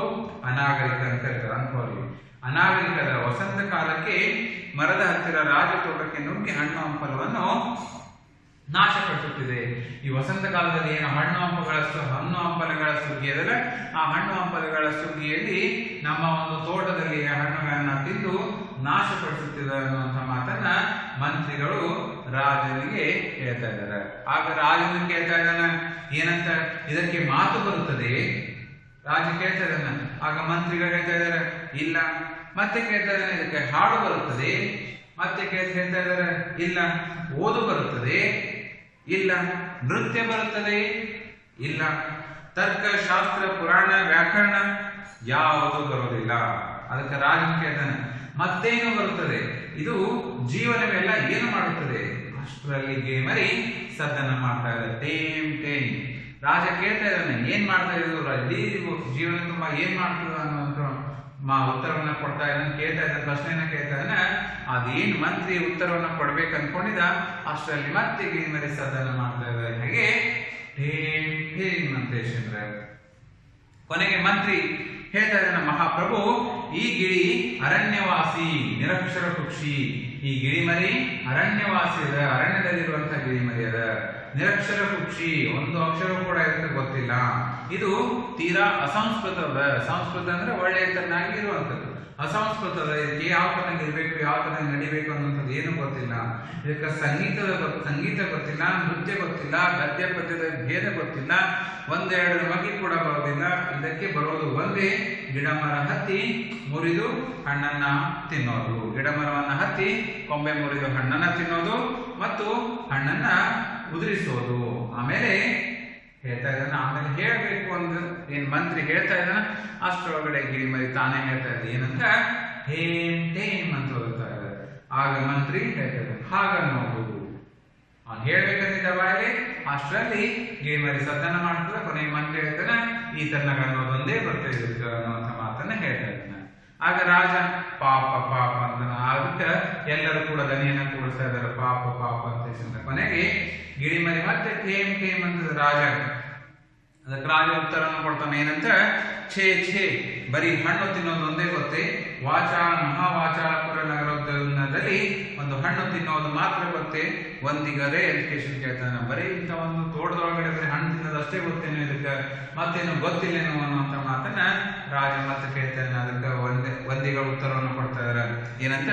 ಅನಾಗರಿಕ ಅಂತ ಹೇಳ್ತಾರೆ. ಅನ್ಕೋಲಿ ಅನಾಗರಿಕದ ವಸಂತ ಕಾಲಕ್ಕೆ ಮರದ ಹತ್ತಿರ ರಾಜ ತೋಟಕ್ಕೆ ನುಗ್ಗಿ ಹಣ್ಣು ಹಂಪಲವನ್ನು ನಾಶಪಡಿಸುತ್ತಿದೆ. ಈ ವಸಂತ ಕಾಲದಲ್ಲಿ ಏನು ಹಣ್ಣು ಹಂಪಲಗಳ ಸುಗ್ಗಿ ಅದಲ್ಲ, ಆ ಹಣ್ಣು ಹಂಪಲಗಳ ಸುಗ್ಗಿಯಲ್ಲಿ ನಮ್ಮ ಒಂದು ತೋಟದಲ್ಲಿ ಹಣ್ಣುಗಳನ್ನ ತಿಂದು ನಾಶಪಡಿಸುತ್ತಿದೆ ಅನ್ನುವಂಥ ಮಾತನ್ನ ಮಂತ್ರಿಗಳು ರಾಜನಿಗೆ ಹೇಳ್ತಾ ಇದ್ದಾರೆ. ಆಗ ರಾಜನು ಕೇಳ್ತಾ ಇದ್ದಾನೆ, ಏನಂತ ಇದಕ್ಕೆ ಮಾತು ಬರುತ್ತದೆ? ರಾಜ ಕೇಳ್ತಾ ಇದ್ದಾನೆ. ಆಗ ಮಂತ್ರಿಗಳು ಹೇಳ್ತಾ ಇದ್ದಾರೆ, ಇಲ್ಲ. ಮತ್ತೆ ಕೇಳ್ತಾ ಇದ್ದಾನೆ, ಇದಕ್ಕೆ ಹಾಡು ಬರುತ್ತದೆ? ಮತ್ತೆ ಹೇಳ್ತಾ ಇದ್ದಾರೆ, ಇಲ್ಲ. ಓದು ಬರುತ್ತದೆ? ಇಲ್ಲ. ನೃತ್ಯ ಬರುತ್ತದೆ? ಇಲ್ಲ. ತರ್ಕ, ಶಾಸ್ತ್ರ, ಪುರಾಣ, ವ್ಯಾಕರಣ ಯಾವುದು ಬರೋದಿಲ್ಲ. ಅದಕ್ಕೆ ರಾಜನ್ ಕೇಳ್ತಾನೆ, ಮತ್ತೇನು ಬರುತ್ತದೆ? ಇದು ಜೀವನವೆಲ್ಲ ಏನು ಮಾಡುತ್ತದೆ? ಅಷ್ಟರಲ್ಲಿ ಗಿಳಿಮರಿ ಸದ್ದನ್ನ ಮಾಡ್ತಾ ಇದೆ, ಟೇಮ್ ಟೇಮ್. ರಾಜ ಕೇಳ್ತಾ ಇದ್ದಾನೆ, ಏನ್ ಮಾಡ್ತಾ ಇದ್ರು ಜೀವನ ತುಂಬಾ ಏನ್ ಮಾಡ್ತದ ಅನ್ನುವಂಥ ಉತ್ತರವನ್ನ ಕೊಡ್ತಾ ಇದ್ದಾನೆ. ಕೇಳ್ತಾ ಇದ್ದಾನೆ, ಪ್ರಶ್ನೆಯನ್ನ ಕೇಳ್ತಾ ಇದ್ದಾನೆ. ಅದೇನ್ ಮಂತ್ರಿ ಉತ್ತರವನ್ನ ಕೊಡ್ಬೇಕು ಅನ್ಕೊಂಡಿದ, ಅಷ್ಟರಲ್ಲಿ ಮತ್ತೆ ಗಿಳಿಮರಿ ಸದ್ದನ್ನ ಮಾಡ್ತಾ ಇದ್ದಾರೆ. ಹಾಗೆ ಟೇಮ್ ಟೇಮ್ ಅಂತ ಹೇಳಿದ್ರೆ ಕೊನೆಗೆ ಮಂತ್ರಿ ಹೇಳ್ತಾ ಇದ್ದಾನೆ, ಮಹಾಪ್ರಭು, ಈ ಗಿಳಿ ಅರಣ್ಯವಾಸಿ, ನಿರಕ್ಷರ ಪಕ್ಷಿ. ಈ ಗಿಳಿಮರಿ ಅರಣ್ಯವಾಸಿ ಅದ, ಅರಣ್ಯದಲ್ಲಿರುವಂತಹ ಗಿಳಿಮರಿ ಅದ. ನಿರಕ್ಷರ ಪಕ್ಷಿ, ಒಂದು ಅಕ್ಷರ ಕೂಡ ಇದಕ್ಕೆ ಗೊತ್ತಿಲ್ಲ. ಇದು ತೀರಾ ಅಸಂಸ್ಕೃತದ. ಸಂಸ್ಕೃತ ಅಂದ್ರೆ ಒಳ್ಳೆಯ ತರನಾಗಿ ಇರುವಂಥದ್ದು. ಅಸಂಸ್ಕೃತದ, ಇದಕ್ಕೆ ಯಾವ ತರನಾಗಿ ಇರಬೇಕು, ಯಾವ ತರನಾಗಿ ನಡಿಬೇಕು ಅನ್ನುವಂಥದ್ದು ಏನು ಗೊತ್ತಿಲ್ಲ. ಇದಕ್ಕೆ ಸಂಗೀತ ಗೊತ್ತಿಲ್ಲ, ನೃತ್ಯ ಗೊತ್ತಿಲ್ಲ, ಗದ್ಯ ಪದ್ಯದ ಭೇದ ಗೊತ್ತಿಲ್ಲ, ಒಂದೆರಡು ಮಗಿ ಕೂಡ ಬರೋದಿಲ್ಲ. ಇದಕ್ಕೆ ಬರೋದು ಒಂದೇ, ಗಿಡಮರ ಹತ್ತಿ ಮುರಿದು ಹಣ್ಣನ್ನ ತಿನ್ನೋದು. ಗಿಡಮರವನ್ನ ಹತ್ತಿ ಕೊಂಬೆ ಮುರಿದು ಹಣ್ಣನ್ನ ತಿನ್ನೋದು ಮತ್ತು ಹಣ್ಣನ್ನ ಉದುರಿಸೋದು. ಆಮೇಲೆ ಹೇಳ್ತಾ ಇದ್ದಾನೆ, ಆಮೇಲೆ ಹೇಳ್ಬೇಕು ಅಂದ್ರೆ ಏನ್ ಮಂತ್ರಿ ಹೇಳ್ತಾ ಇದ್ದಾನ, ಅಷ್ಟರೊಳಗಡೆ ಗಿಳಿಮರಿ ತಾನೇ ಹೇಳ್ತಾ ಇದ್ದ, ಏನಂತ ಹೇಮ್ ಟೇಮ್ ಅಂತ ಓದುತ್ತಾ ಇದ್ದಾರೆ. ಆಗ ಮಂತ್ರಿ ಹೇಳ್ತಾ ಇದ್ದಾರೆ, ಹಾಗನ್ನೋದು ಅವ್ನು ಹೇಳ್ಬೇಕಂದಿದ್ದ ಬಾಯಲ್ಲಿ, ಅಷ್ಟರಲ್ಲಿ ಗಿಳಿಮರಿ ಸದ್ದನ್ನ ಮಾಡ್ತದೆ. ಕೊನೆಗೆ ಮಂತ್ರಿ ಹೇಳ್ತಾನೆ, ಈ ತನ್ನಗ ಅನ್ನೋದೊಂದೇ ಬರ್ತದೆ ಅನ್ನುವಂಥ ಮಾತನ್ನ ಹೇಳ್ತಾ ಇದ್ದಾನೆ. ಆಗ ರಾಜ ಪಾಪ ಪಾಪ ಅಂತ, ಅದಕ್ಕೆ ಎಲ್ಲರೂ ಕೂಡ ದನಿಯನ್ನ ಕೂಡಿಸ್ತಾ ಇದ್ದಾರೆ, ಪಾಪ ಪಾಪ ಅಂತ. ಕೊನೆಗೆ ಗಿಳಿಮರಿ ಮತ್ತೆ ಟೇಮ್ ಟೇಮ್ ಅಂತದ ರಾಜ. ಅದಕ್ಕೆ ರಾಜ ಉತ್ತರವನ್ನು ಕೊಡ್ತಾನೆ, ಏನಂತ, ಛೇ ಛೇ, ಬರೀ ಹಣ್ಣು ತಿನ್ನೋದು ಒಂದೇ ಗೊತ್ತೇ? ಮಹಾವಾಚಾಳಪುರ ನಗರದಲ್ಲಿ ಒಂದು ಹಣ್ಣು ತಿನ್ನೋದು ಮಾತ್ರ ಗೊತ್ತೇ? ಒಂದಿಗದೇ ಎಜುಕೇಶನ್ ಕೇಳ್ತಾನೆ. ಬರೀ ಇಂಥ ಒಂದು ತೋಟದೊಳಗಡೆ ಬರೀ ಹಣ್ಣು ತಿನ್ನೋದು ಅಷ್ಟೇ ಗೊತ್ತೇನೋ, ಇದಕ್ಕೆ ಮತ್ತೇನು ಗೊತ್ತಿಲ್ಲೇನೋ ಅನ್ನುವಂಥ ಮಾತನ್ನ ರಾಜ ಮತ್ತೆ ಕೇಳ್ತಾನೆ. ಅದಕ್ಕೆ ಒಂದಿಗ ಉತ್ತರವನ್ನು ಕೊಡ್ತಾ ಇದಾರೆ, ಏನಂತ,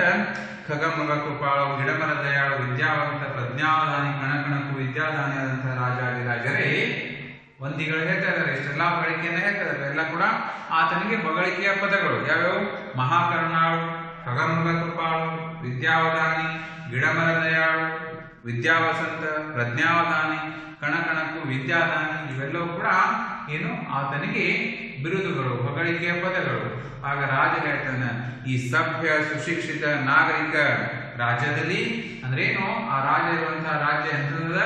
ಖಗ ಮೃಗ ಕೃಪಾಳು, ಗಿಡಮರ ದಯಾಳು, ವಿದ್ಯಾವಂತ, ಪ್ರಜ್ಞಾವಧಾನಿ, ಕಣಕಣಕ್ಕೂ ವಿದ್ಯಾದಾನಿ ಆದಂತಹ ರಾಜಾದಿರಾಜರೇ, ವಂದಿಗಳು ಹೇಳ್ತಾ ಇದ್ದಾರೆ, ಇಷ್ಟೆಲ್ಲ ಹೊಗಳಿಕೆಯನ್ನ ಹೇಳ್ತಾ ಇದ್ದಾರೆ. ಎಲ್ಲ ಕೂಡ ಆತನಿಗೆ ಹೊಗಳಿಕೆಯ ಪದಗಳು ಯಾವ್ಯಾವು? ಮಹಾಕರುಣಾಳು, ಖಗಮೃಗ ಕೃಪಾಳು, ವಿದ್ಯಾವಧಾನಿ, ಗಿಡಮರ ದಯಾಳು, ವಿದ್ಯಾವಸಂತ, ಪ್ರಜ್ಞಾವಧಾನಿ, ಕಣಕಣಕು, ವಿದ್ಯಾದಾನಿ, ಇವೆಲ್ಲವೂ ಕೂಡ ಏನು ಆತನಿಗೆ ಬಿರುದುಗಳು, ಹೊಗಳಿಕೆಯ ಪದಗಳು. ಆಗ ರಾಜ ಹೇಳ್ತಾನೆ, ಈ ಸಭ್ಯ ಸುಶಿಕ್ಷಿತ ನಾಗರಿಕ ರಾಜ್ಯದಲ್ಲಿ ಅಂದ್ರೆ ಏನು? ಆ ರಾಜ್ಯ ಇರುವಂತಹ ರಾಜ್ಯ ಎಂತದ?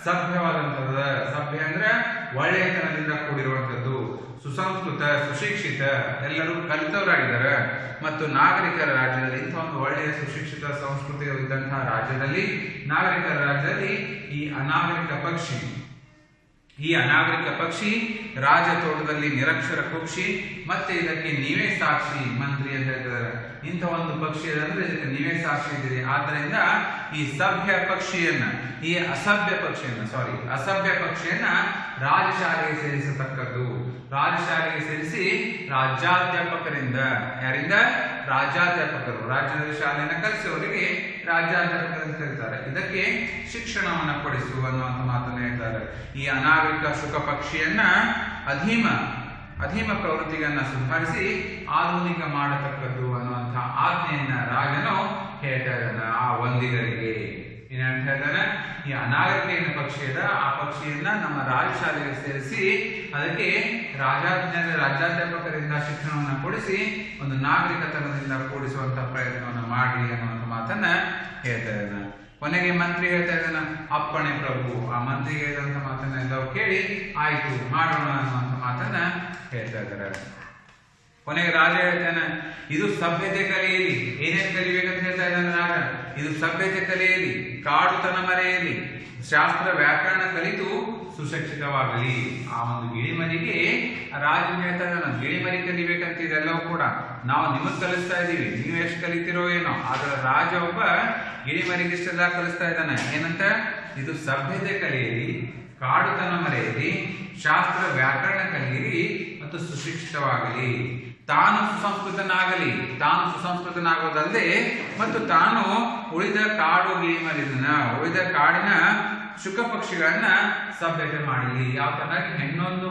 ಸಭ್ಯವಾದಂಥದ್ದು. ಸಭ್ಯ ಅಂದ್ರೆ ಒಳ್ಳೆಯತನದಿಂದ ಕೂಡಿರುವಂಥದ್ದು. ಸುಸಂಸ್ಕೃತ, ಸುಶಿಕ್ಷಿತ, ಎಲ್ಲರೂ ಕಲಿತವರಾಗಿದ್ದಾರೆ. ಮತ್ತು ನಾಗರಿಕರ ರಾಜ್ಯದಲ್ಲಿ, ಇಂಥ ಒಂದು ಒಳ್ಳೆಯ ಸುಶಿಕ್ಷಿತ ಸಂಸ್ಕೃತಿ ಇದ್ದಂತಹ ರಾಜ್ಯದಲ್ಲಿ, ನಾಗರಿಕರ ರಾಜ್ಯದಲ್ಲಿ ಈ ಅನಾಗರಿಕ ಪಕ್ಷಿ ರಾಜ ತೋಟದಲ್ಲಿ ನಿರಕ್ಷರ ಕುಕ್ಷಿ, ಮತ್ತೆ ಇದಕ್ಕೆ ನೀವೇ ಸಾಕ್ಷಿ ಮಂತ್ರಿ ಅಂತ ಹೇಳ್ತಾರೆ. ಇಂಥ ಒಂದು ಪಕ್ಷಿ ಅಂದ್ರೆ ಇದಕ್ಕೆ ನೀವೇ ಸಾಕ್ಷಿ ಇದ್ದೀರಿ. ಆದ್ದರಿಂದ ಈ ಅಸಭ್ಯ ಪಕ್ಷಿಯನ್ನ ರಾಜಶಾಲೆಗೆ ಸೇರಿಸತಕ್ಕದ್ದು. ರಾಜಶಾಲೆಗೆ ಸೇರಿಸಿ ರಾಜ್ಯಾಧ್ಯಾಪಕರಿಂದ, ಯಾರಿಂದ? ರಾಜ್ಯಾಧ್ಯಾಪಕರು, ರಾಜ್ಯದ ಶಾಲೆಯನ್ನು ಕಲಿಸುವವರಿಗೆ ರಾಜ್ಯಾಧ್ಯಾಪಕರು ಅಂತ ಹೇಳ್ತಾರೆ. ಇದಕ್ಕೆ ಶಿಕ್ಷಣವನ್ನು ಕೊಡಿಸು ಅನ್ನುವಂಥ ಮಾತನ್ನು ಹೇಳ್ತಾರೆ. ಈ ಅನಾಗರಿಕ ಶುಕ ಪಕ್ಷಿಯನ್ನ ಅಧೀಮ ಪ್ರವೃತ್ತಿಗಳನ್ನ ಸುಧಾರಿಸಿ ಆಧುನಿಕ ಮಾಡತಕ್ಕದ್ದು ಅನ್ನುವಂಥ ಆಜ್ಞೆಯನ್ನ ರಾಜನು ಹೇಳ್ತಾ ಇದ್ದಾನೆ ಆ ವಂದಿಗರಿಗೆ. ಏನಂತ ಹೇಳ್ತಾನೆ? ಈ ಅನಾಗರಿಕ ಪಕ್ಷಿ ಇದೆ, ಆ ಪಕ್ಷಿಯನ್ನ ನಮ್ಮ ರಾಜಶಾಲೆಗೆ ಸೇರಿಸಿ ಅದಕ್ಕೆ ರಾಜ್ಯಾಧ್ಯಾಪಕರಿಂದ ಶಿಕ್ಷಣವನ್ನು ಕೊಡಿಸಿ ಒಂದು ನಾಗರಿಕತನದಿಂದ ಕೂಡಿಸುವಂತ ಪ್ರಯತ್ನವನ್ನು ಮಾಡಿ ಅನ್ನುವಂಥ ಮಾತನ್ನ ಹೇಳ್ತಾ ಇದ್ದಾನೆ. ಕೊನೆಗೆ ಮಂತ್ರಿ ಹೇಳ್ತಾ ಇದ್ದಾನೆ, ಅಪ್ಪಣೆ ಪ್ರಭು. ಆ ಮಂತ್ರಿ ಹೇಳಿದಂತ ಮಾತನ್ನ ಎಲ್ಲವೂ ಕೇಳಿ ಆಯ್ತು ಮಾಡೋಣ ಅನ್ನುವಂಥ ಮಾತನ್ನ ಹೇಳ್ತಾ ಇದ್ದಾರೆ. ಕೊನೆಗೆ ರಾಜ ಹೇಳ್ತಾನೆ, ಇದು ಸಭ್ಯತೆ ಕಲಿಯಲಿ. ಏನೇನು ಕಲಿಬೇಕಂತ ಹೇಳ್ತಾ ಇದ್ದಾನೆ ರಾಜ? ಇದು ಸಭ್ಯತೆ ಕಲಿಯಲಿ, ಕಾಡುತನ ಮರೆಯಲಿ, ಶಾಸ್ತ್ರ ವ್ಯಾಕರಣ ಕಲಿತು ಸುಶಿಕ್ಷಿತವಾಗಲಿ. ಆ ಒಂದು ಗಿಳಿಮರಿಗೆ ರಾಜ ಹೇಳ್ತಾ ಇದ್ದಾನೆ, ಗಿಳಿಮರಿ ಕಲಿಬೇಕಂತ ಇದೆಲ್ಲವೂ ಕೂಡ ನಾವು ನಿಮಗ್ ಕಲಿಸ್ತಾ ಇದೀವಿ, ನೀವು ಎಷ್ಟು ಕಲಿತಿರೋ ಏನೋ. ಆದ್ರೆ ರಾಜ ಒಬ್ಬ ಗಿಳಿಮರಿಗೆ ಇಷ್ಟೆಲ್ಲ ಕಲಿಸ್ತಾ ಇದ್ದಾನೆ. ಏನಂತ? ಇದು ಸಭ್ಯತೆ ಕಲಿಯಲಿ, ಕಾಡುತನ ಮರೆಯಲಿ, ಶಾಸ್ತ್ರ ವ್ಯಾಕರಣ ಕಲಿಯಿರಿ ಮತ್ತು ಸುಶಿಕ್ಷಿತವಾಗಲಿ. ತಾನು ಸುಸಂಸ್ಕೃತನಾಗೋದಲ್ಲದೆ ಮತ್ತು ತಾನು ಉಳಿದ ಕಾಡು ಗಿಳಿಮರಿನ, ಉಳಿದ ಕಾಡಿನ ಶುಕ ಪಕ್ಷಿಗಳನ್ನ ಸಭ್ಯತೆ ಮಾಡಲಿ. ಯಾವ ತರನಾಗಿ ಹೆಣ್ಣೊಂದು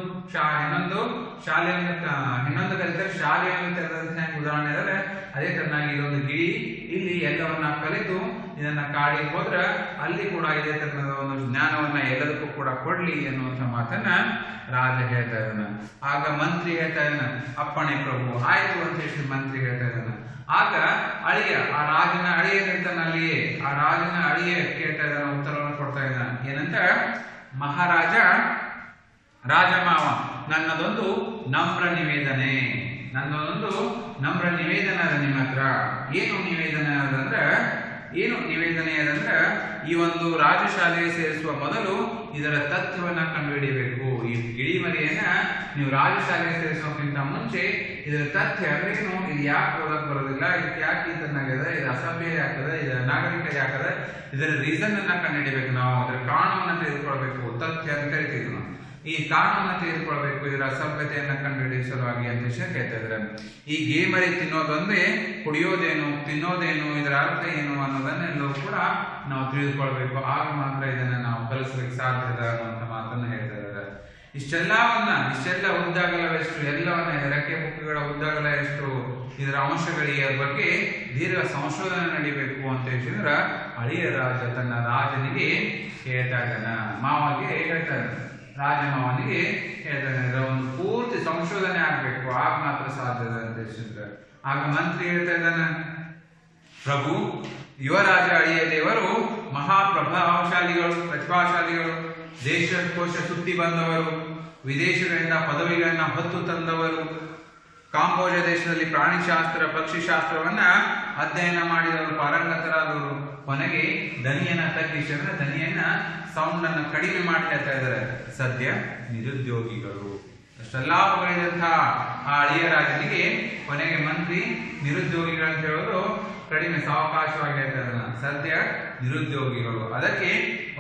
ಕಲಿತಾರೆ, ಶಾಲೆಯನ್ನು ತೆರೆದಂತೆ ಉದಾಹರಣೆ ಇದ್ದಾರೆ. ಅದೇ ತರನಾಗಿ ಇದೊಂದು ಗಿಳಿ ಇಲ್ಲಿ ಎಲ್ಲವನ್ನ ಕಲಿತು ಇದನ್ನ ಕಾಡಿಗೆ ಹೋದ್ರೆ ಅಲ್ಲಿ ಕೂಡ ಇದೇ ತರಹದ ಒಂದು ಜ್ಞಾನವನ್ನ ಎಲ್ಲದಕ್ಕೂ ಕೂಡ ಕೊಡ್ಲಿ ಎನ್ನುವಂಥ ಮಾತನ್ನ ರಾಜ ಹೇಳ್ತಾ ಇದ್ದಾನೆ. ಆಗ ಮಂತ್ರಿ ಹೇಳ್ತಾ ಇದ್ದಾನೆ, ಅಪ್ಪಣೆ ಪ್ರಭು, ಆಯ್ತು ಅಂತ ಹೇಳಿ ಮಂತ್ರಿ ಹೇಳ್ತಾ ಇದ್ದಾನೆ. ಆಗ ಅಳಿಯ, ಆ ರಾಜನ ಅಳಿಯ ನಿಂತನಲ್ಲಿಯೇ, ಆ ರಾಜನ ಅಳಿಯ ಕೇಳ್ತಾ ಇದ್ದಾನೆ, ಉತ್ತರವನ್ನು ಕೊಡ್ತಾ ಇದ್ದಾನೆ. ಏನಂತ? ಮಹಾರಾಜ, ರಾಜಮಾವ, ನನ್ನದೊಂದು ನಮ್ರ ನಿವೇದನೆ ಅದ ನಿಮ್ಮ ಹತ್ರ. ಏನು ನಿವೇದನೆ ಅದಂದ್ರೆ ಈ ಒಂದು ರಾಜಶಾಲೆಗೆ ಸೇರಿಸುವ ಮೊದಲು ಇದರ ತಥ್ಯವನ್ನ ಕಂಡುಹಿಡಿಯಬೇಕು. ಈ ಗಿಳಿಮರಿಯನ್ನ ನೀವು ರಾಜಶಾಲೆಗೆ ಸೇರಿಸೋಕ್ಕಿಂತ ಮುಂಚೆ ಇದರ ತಥ್ಯ ಅಂದ್ರೆ ಏನು, ಇದು ಯಾಕೆ ಓದಕ್ ಬರೋದಿಲ್ಲ, ಇದಕ್ಕೆ ಯಾಕೆ ಈ ತನ್ನಾಗಿದೆ, ಇದು ಅಸಭ್ಯ ಯಾಕದ, ಇದು ನಾಗರಿಕ ಯಾಕದ, ಇದರ ರೀಸನ್ ಅನ್ನ ಕಂಡುಹಿಡಿಬೇಕು. ನಾವು ಅದರ ಕಾರಣವನ್ನ ತೆಗೆದುಕೊಳ್ಬೇಕು. ತಥ್ಯ ಅಂತ ಹೇಳ್ತೀವಿ ನಾವು. ಈ ಕಾರಣವನ್ನ ತೆಗೆದುಕೊಳ್ಬೇಕು, ಇದರ ಅಸಭ್ಯತೆಯನ್ನ ಕಂಡುಹಿಡಿಯುವ ಸಲುವಾಗಿ ಅಂತ ಹೇಳ್ತಾ ಇದ್ದಾರೆ. ಈ ಗಿಳಿಮರಿ ತಿನ್ನೋದೊಂದೇ, ಕುಡಿಯೋದೇನು, ತಿನ್ನೋದೇನು, ಇದರ ಅರ್ಥ ಏನು ಅನ್ನೋದನ್ನೆಲ್ಲವೂ ಕೂಡ ನಾವು ತಿಳಿದುಕೊಳ್ಬೇಕು. ಆಗ ಮಾತ್ರ ಇದನ್ನ ನಾವು ಕಲಿಸ್ಲಿಕ್ಕೆ ಸಾಧ್ಯದ ಅನ್ನುವಂಥ ಮಾತನ್ನ ಹೇಳ್ತಾ ಇದ್ದಾರೆ. ಇಷ್ಟೆಲ್ಲ ಉದ್ದಗಲವೆಷ್ಟು, ಎಲ್ಲವನ್ನ ರೆಕ್ಕೆ ಬುಕ್ಕಿಗಳ ಉದ್ದಗಲ ಎಷ್ಟು, ಇದರ ಅಂಶಗಳಿಗೆ ಬಗ್ಗೆ ದೀರ್ಘ ಸಂಶೋಧನೆ ನಡೀಬೇಕು ಅಂತ ಹೇಳಿದ್ರೆ ಅಳಿಯ ರಾಜ ತನ್ನ ರಾಜನಿಗೆ ಹೇಳ್ತಾ ಇದ್ದಾನೆ, ಮಾವನಿಗೆ ಹೇಳ್ತಾ ಇದ್ದಾನೆ, ರಾಜಮಾವನಿಗೆ ಹೇಳ್ತಾನೆ, ಇದರ ಒಂದು ಪೂರ್ತಿ ಸಂಶೋಧನೆ ಆಗ್ಬೇಕು, ಆಗ ಮಾತ್ರ ಸಾಧ್ಯದ ಅಂತ ಹೇಳಿದ್ರೆ. ಆಗ ಮಂತ್ರಿ ಹೇಳ್ತಾ ಇದ್ದಾನೆ, ಪ್ರಭು, ಯುವರಾಜ ಅಳಿಯ ದೇವರು ಮಹಾಪ್ರಭಾವಶಾಲಿಗಳು, ಪ್ರತಿಭಾಶಾಲಿಗಳು, ದೇಶಕೋಶ ಸುತ್ತಿ ಬಂದವರು, ವಿದೇಶಗಳಿಂದ ಪದವಿಗಳನ್ನ ಹೊತ್ತು ತಂದವರು, ಕಾಂಬೋಜ ದೇಶದಲ್ಲಿ ಪ್ರಾಣಿಶಾಸ್ತ್ರ ಪಕ್ಷಿಶಾಸ್ತ್ರವನ್ನ ಅಧ್ಯಯನ ಮಾಡಿದವರು, ಪಾರಂಗತರಾದವರು. ಕೊನೆಗೆ ದನಿಯನ್ನ ತಗ್ಗಿಸಿ, ಅಂದ್ರೆ ದನಿಯನ್ನ ಸೌಂಡ್ ಅನ್ನ ಕಡಿಮೆ ಮಾಡ್ತಾ ಇದ್ದಾರೆ, ಸದ್ಯ ನಿರುದ್ಯೋಗಿಗಳು. ಅಷ್ಟೆಲ್ಲ ಹೊಗಳಿದಂತಹ ಆ ಅಳಿಯ ರಾಜನಿಗೆ ಕೊನೆಗೆ ಮಂತ್ರಿ ನಿರುದ್ಯೋಗಿಗಳಂತ ಹೇಳೋದು ಕಡಿಮೆ ಸಾವಕಾಶವಾಗಿ ಹೇಳ್ತಾ ಇದ್ದಾನೆ, ಸದ್ಯ ನಿರುದ್ಯೋಗಿಗಳು. ಅದಕ್ಕೆ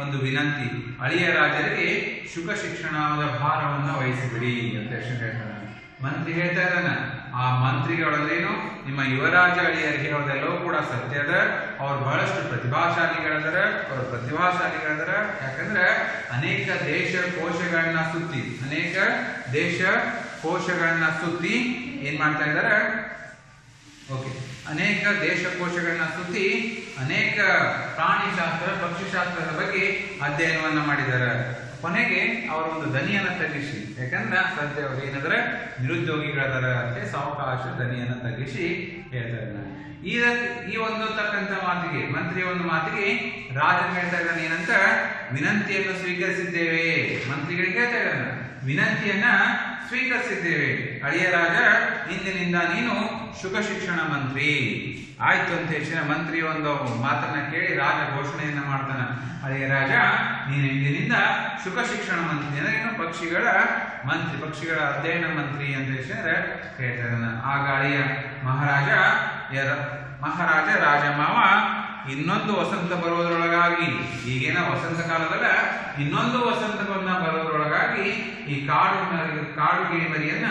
ಒಂದು ವಿನಂತಿ, ಅಳಿಯ ರಾಜರಿಗೆ ಶುಕ ಶಿಕ್ಷಣದ ಭಾರವನ್ನು ವಹಿಸಿಬಿಡಿ ಅಂತ ಹೇಳ್ತಾನೆ. ಮಂತ್ರಿ ಹೇಳ್ತಾ ಇದ್ದಾನೆ, ಆ ಮಂತ್ರಿಗಳೇನು ನಿಮ್ಮ ಯುವರಾಜ ಅಳಿಯರಿಗೆ ಹೇಳೋದೆಲ್ಲವೂ ಕೂಡ ಸತ್ಯದ, ಅವ್ರು ಬಹಳಷ್ಟು ಪ್ರತಿಭಾಶಾಲಿಗಳದರ. ಯಾಕಂದ್ರೆ ಅನೇಕ ದೇಶ ಕೋಶಗಳನ್ನ ಸುತ್ತಿ ಏನ್ ಮಾಡ್ತಾ ಇದ್ದಾರೆ? ಓಕೆ, ಅನೇಕ ದೇಶ ಕೋಶಗಳನ್ನ ಸುತ್ತಿ ಅನೇಕ ಪ್ರಾಣಿಶಾಸ್ತ್ರ, ಪಕ್ಷಿಶಾಸ್ತ್ರದ ಬಗ್ಗೆ ಅಧ್ಯಯನವನ್ನ ಮಾಡಿದ್ದಾರೆ. ಕೊನೆಗೆ ಅವರ ಒಂದು ದನಿಯನ್ನ ತಗ್ಗಿಸಿ, ಯಾಕಂದ್ರೆ ಸದ್ಯ ಅವ್ರು ಏನಾದ್ರೆ ನಿರುದ್ಯೋಗಿಗಳದರ ಅಂತ ಸಾವಕಾಶ ದನಿಯನ್ನ ತಗ್ಗಿಸಿ ಹೇಳ್ತಾರೆ. ಈ ಒಂದು ತಕ್ಕಂತ ಮಾತಿಗೆ, ಮಂತ್ರಿಯ ಒಂದು ಮಾತಿಗೆ ರಾಜ ಹೇಳ್ತಾ ಇದ್ದಾನೆ ಏನಂತ? ವಿನಂತಿಯನ್ನು ಸ್ವೀಕರಿಸಿದ್ದೇವೆ. ಮಂತ್ರಿಗಳಿಗೆ ಹೇಳ್ತಾ ಇದ್ದಾನೆ, ವಿನಂತಿಯನ್ನ ಸ್ವೀಕರಿಸಿದ್ದೇವೆ. ಅಳಿಯ ರಾಜ, ಇಂದಿನಿಂದ ನೀನು ಶುಕ ಶಿಕ್ಷಣ ಮಂತ್ರಿ ಆಯ್ತು ಅಂತ ಹೆಚ್ಚಿನ ಮಂತ್ರಿ ಒಂದು ಮಾತನ್ನ ಕೇಳಿ ರಾಜ ಘೋಷಣೆಯನ್ನ ಮಾಡ್ತಾನೆ. ಅಳಿಯ ರಾಜ, ನೀನು ಇಂದಿನಿಂದ ಶುಕ ಶಿಕ್ಷಣ ಮಂತ್ರಿ ಅಂದ್ರೆ ಏನು? ಪಕ್ಷಿಗಳ ಅಧ್ಯಯನ ಮಂತ್ರಿ ಅಂತ ಹೇಳಿದ್ರೆ ಹೇಳ್ತಾ ಇದ್ದಾನೆ. ಆಗ ಅಳಿಯ ಮಹಾರಾಜ ರಾಜಮಾವ ಇನ್ನೊಂದು ವಸಂತ ಬರುವುದರೊಳಗಾಗಿ, ಈಗೇನ ವಸಂತ ಕಾಲದಲ್ಲ, ಇನ್ನೊಂದು ವಸಂತವನ್ನ ಬರೋದ್ರೊಳಗಾಗಿ ಈ ಕಾಡು ಗಿಳಿಮರಿಯನ್ನ